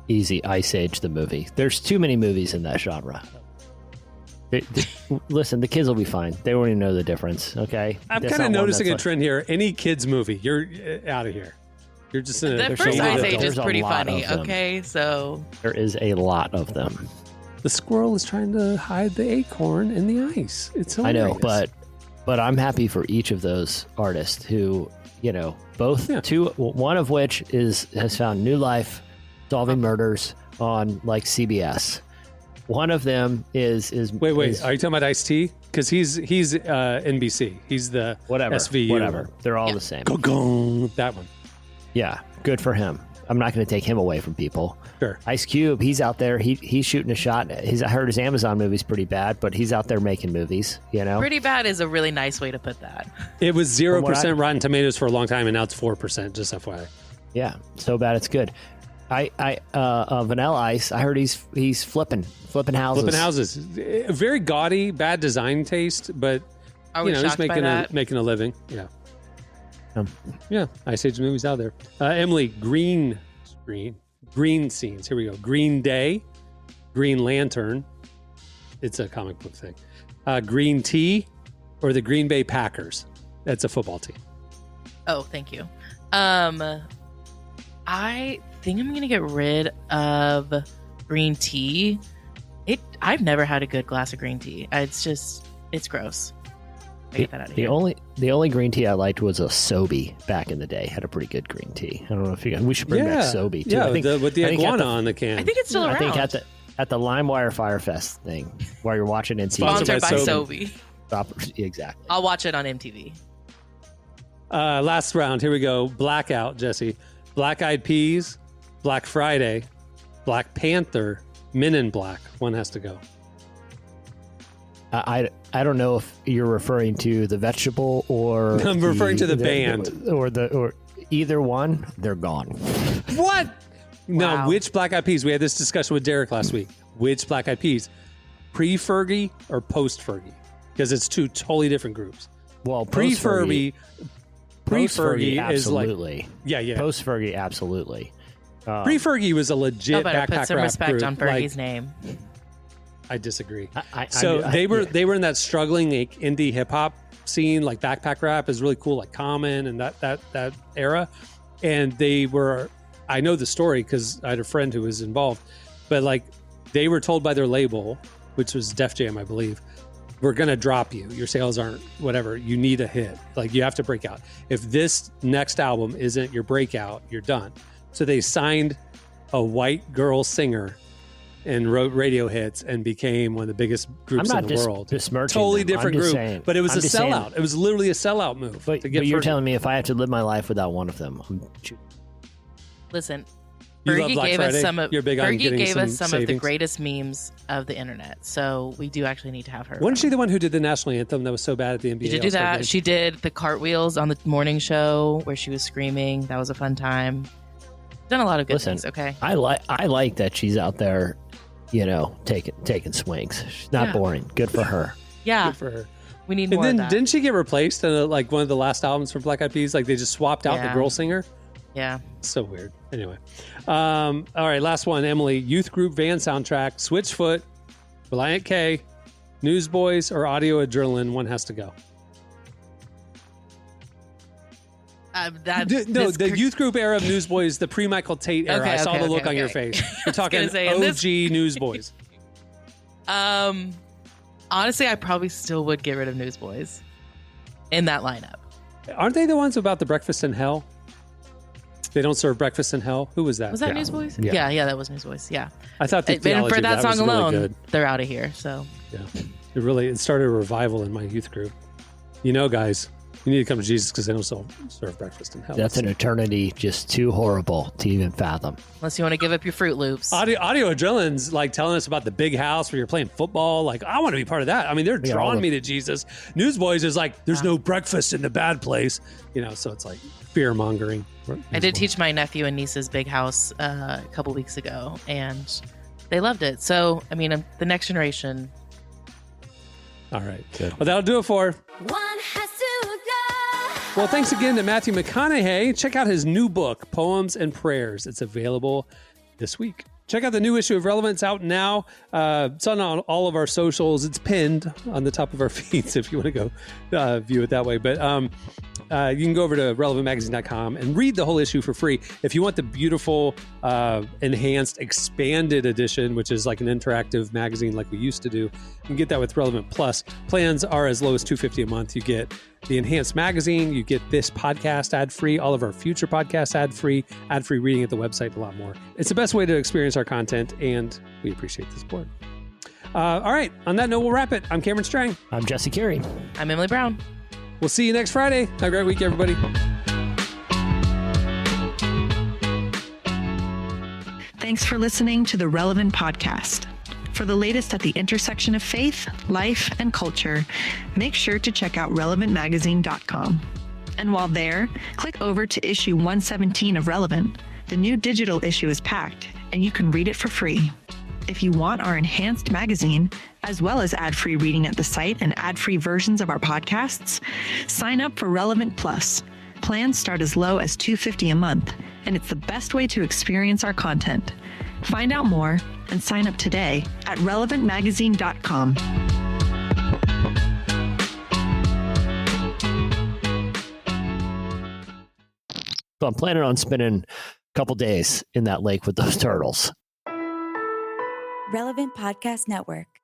Speaker 2: Easy Ice Age the movie. There's too many movies in that genre. Listen, the kids will be fine. They won't even know the difference. Okay.
Speaker 1: I'm
Speaker 2: That's
Speaker 1: kind of
Speaker 2: not one
Speaker 1: noticing
Speaker 2: that's
Speaker 1: a trend here. Any kids movie, you're out of here. You're just in a.
Speaker 3: The
Speaker 2: there's
Speaker 3: first
Speaker 2: a lot
Speaker 3: Ice
Speaker 2: of
Speaker 3: Age
Speaker 2: them.
Speaker 3: is
Speaker 2: There's a
Speaker 3: pretty
Speaker 2: lot
Speaker 3: funny,
Speaker 2: of them.
Speaker 3: okay? So
Speaker 2: There is a lot of them.
Speaker 1: The squirrel is trying to hide the acorn in the ice. It's hilarious.
Speaker 2: I know, but I'm happy for each of those artists who, both one of which has found new life solving murders on like CBS. One of them is
Speaker 1: Wait. Are you talking about Ice-T? Because he's NBC. He's the
Speaker 2: whatever.
Speaker 1: SVU.
Speaker 2: Whatever. They're all the same.
Speaker 1: Go. That one.
Speaker 2: Yeah, good for him. I'm not going to take him away from people.
Speaker 1: Sure.
Speaker 2: Ice Cube, he's out there. He's shooting a shot. I heard his Amazon movie's pretty bad, but he's out there making movies.
Speaker 3: pretty bad is a really nice way to put that.
Speaker 1: It was 0% Rotten Tomatoes for a long time, and now it's 4%. Just FYI.
Speaker 2: Yeah, so bad it's good. Vanilla Ice. I heard he's flipping houses.
Speaker 1: Flipping houses. Very gaudy, bad design taste, but
Speaker 3: Are we
Speaker 1: he's
Speaker 3: shocked by that?
Speaker 1: making a living. Yeah. Yeah. Ice Age movies out there. Emily, green green scenes. Here we go. Green Day, Green Lantern. It's a comic book thing. Green Tea, or the Green Bay Packers. That's a football team.
Speaker 3: Oh, thank you. I think I'm going to get rid of green tea. I've never had a good glass of green tea. It's gross. I get that out of here.
Speaker 2: The only green tea I liked was a Sobe back in the day. Had a pretty good green tea. I don't know if we should bring back Sobe too.
Speaker 1: Yeah, with the iguana on the can.
Speaker 3: I think it's still around.
Speaker 2: I think at the LimeWire Firefest thing while you're watching MTV.
Speaker 3: Sponsored by Sobe.
Speaker 2: Exactly.
Speaker 3: I'll watch it on MTV.
Speaker 1: Last round. Here we go. Blackout, Jesse. Black Eyed Peas, Black Friday, Black Panther, Men in Black. One has to go.
Speaker 2: I don't know if you're referring to the vegetable or
Speaker 1: I'm referring to the band
Speaker 2: or either one. They're gone.
Speaker 1: What?
Speaker 3: Wow.
Speaker 1: No, which Black Eyed Peas? We had this discussion with Derek last week. Which Black Eyed Peas? Pre-Fergie or post-Fergie? Because it's two totally different groups.
Speaker 2: Well,
Speaker 1: Pre-Fergie is like
Speaker 2: absolutely.
Speaker 1: Yeah.
Speaker 2: Post-Fergie, absolutely.
Speaker 1: Pre-Fergie was a legit backpack
Speaker 3: put some
Speaker 1: rap
Speaker 3: respect
Speaker 1: group.
Speaker 3: on Fergie's name.
Speaker 1: I disagree.
Speaker 2: They
Speaker 1: were in that struggling like, indie hip hop scene, like backpack rap is really cool, like Common and that era. And they were, I know the story because I had a friend who was involved, but like they were told by their label, which was Def Jam, I believe, we're going to drop you. Your sales aren't whatever. You need a hit. Like you have to break out. If this next album isn't your breakout, you're done. So they signed a white girl singer and wrote radio hits and became one of the biggest groups in the world. Totally different group, but it was a sellout. It was literally a sellout move.
Speaker 2: But you're telling me if I have to live my life without one of them,
Speaker 3: Listen,
Speaker 1: Fergie
Speaker 3: gave us some of
Speaker 1: the
Speaker 3: the greatest memes of the internet. So we do actually need to have her.
Speaker 1: Wasn't she the one who did the national anthem that was so bad at the NBA?
Speaker 3: Did you do that? Game? She did the cartwheels on the morning show where she was screaming. That was a fun time. Done a lot of good things. Okay,
Speaker 2: I like that she's out there, taking swings. She's not boring. Good for her.
Speaker 3: Yeah,
Speaker 1: good for her.
Speaker 3: We need more of that.
Speaker 1: Didn't she get replaced in like one of the last albums from Black Eyed Peas? Like they just swapped out the girl singer.
Speaker 3: Yeah.
Speaker 1: So weird. Anyway. All right, last one. Emily, youth group van soundtrack, Switchfoot, Reliant K, Newsboys, or Audio Adrenaline. One has to go. The youth group era of Newsboys, the pre-Michael Tate era. I saw the look on your face. You're talking OG Newsboys.
Speaker 3: Honestly, I probably still would get rid of Newsboys in that lineup.
Speaker 1: Aren't they the ones about the breakfast in hell? They don't serve breakfast in hell. Who was that?
Speaker 3: Was that Newsboys? Yeah, that was Newsboys. Yeah,
Speaker 1: I thought the theology
Speaker 3: for that song
Speaker 1: was
Speaker 3: alone,
Speaker 1: really good.
Speaker 3: They're out of here. So
Speaker 1: yeah, it started a revival in my youth group. Guys, you need to come to Jesus because they don't serve breakfast in hell.
Speaker 2: That's an eternity just too horrible to even fathom.
Speaker 3: Unless you want to give up your Fruit Loops.
Speaker 1: Audio Adrenaline's like telling us about the big house where you're playing football. Like, I want to be part of that. I mean, they're drawing me to Jesus. Newsboys is like, there's no breakfast in the bad place. So it's like fear mongering.
Speaker 3: I did teach my nephew and niece's big house a couple weeks ago, and they loved it. So, I mean, the next generation.
Speaker 1: All right. Good. Well, that'll do it for.
Speaker 5: One has to go.
Speaker 1: Well, thanks again to Matthew McConaughey. Check out his new book, Poems and Prayers. It's available this week. Check out the new issue of Relevance out now. It's on all of our socials. It's pinned on the top of our feeds if you want to go view it that way. But you can go over to relevantmagazine.com and read the whole issue for free. If you want the beautiful, enhanced, expanded edition, which is like an interactive magazine like we used to do, you can get that with Relevant Plus. Plans are as low as $250 a month. You get the enhanced magazine, you get this podcast ad-free, all of our future podcasts ad-free reading at the website, a lot more. It's the best way to experience our content, and we appreciate the support. All right, on that note, we'll wrap it. I'm Cameron Strang.
Speaker 2: I'm Jesse Carey.
Speaker 3: I'm Emily Brown.
Speaker 1: We'll see you next Friday. Have a great week, everybody.
Speaker 6: Thanks for listening to the Relevant Podcast. For the latest at the intersection of faith, life, and culture, make sure to check out relevantmagazine.com. And while there, click over to issue 117 of Relevant. The new digital issue is packed, and you can read it for free. If you want our enhanced magazine, as well as ad-free reading at the site and ad-free versions of our podcasts, sign up for Relevant Plus. Plans start as low as $250 a month, and it's the best way to experience our content. Find out more and sign up today at relevantmagazine.com.
Speaker 2: So I'm planning on spending a couple days in that lake with those turtles.
Speaker 7: Relevant Podcast Network.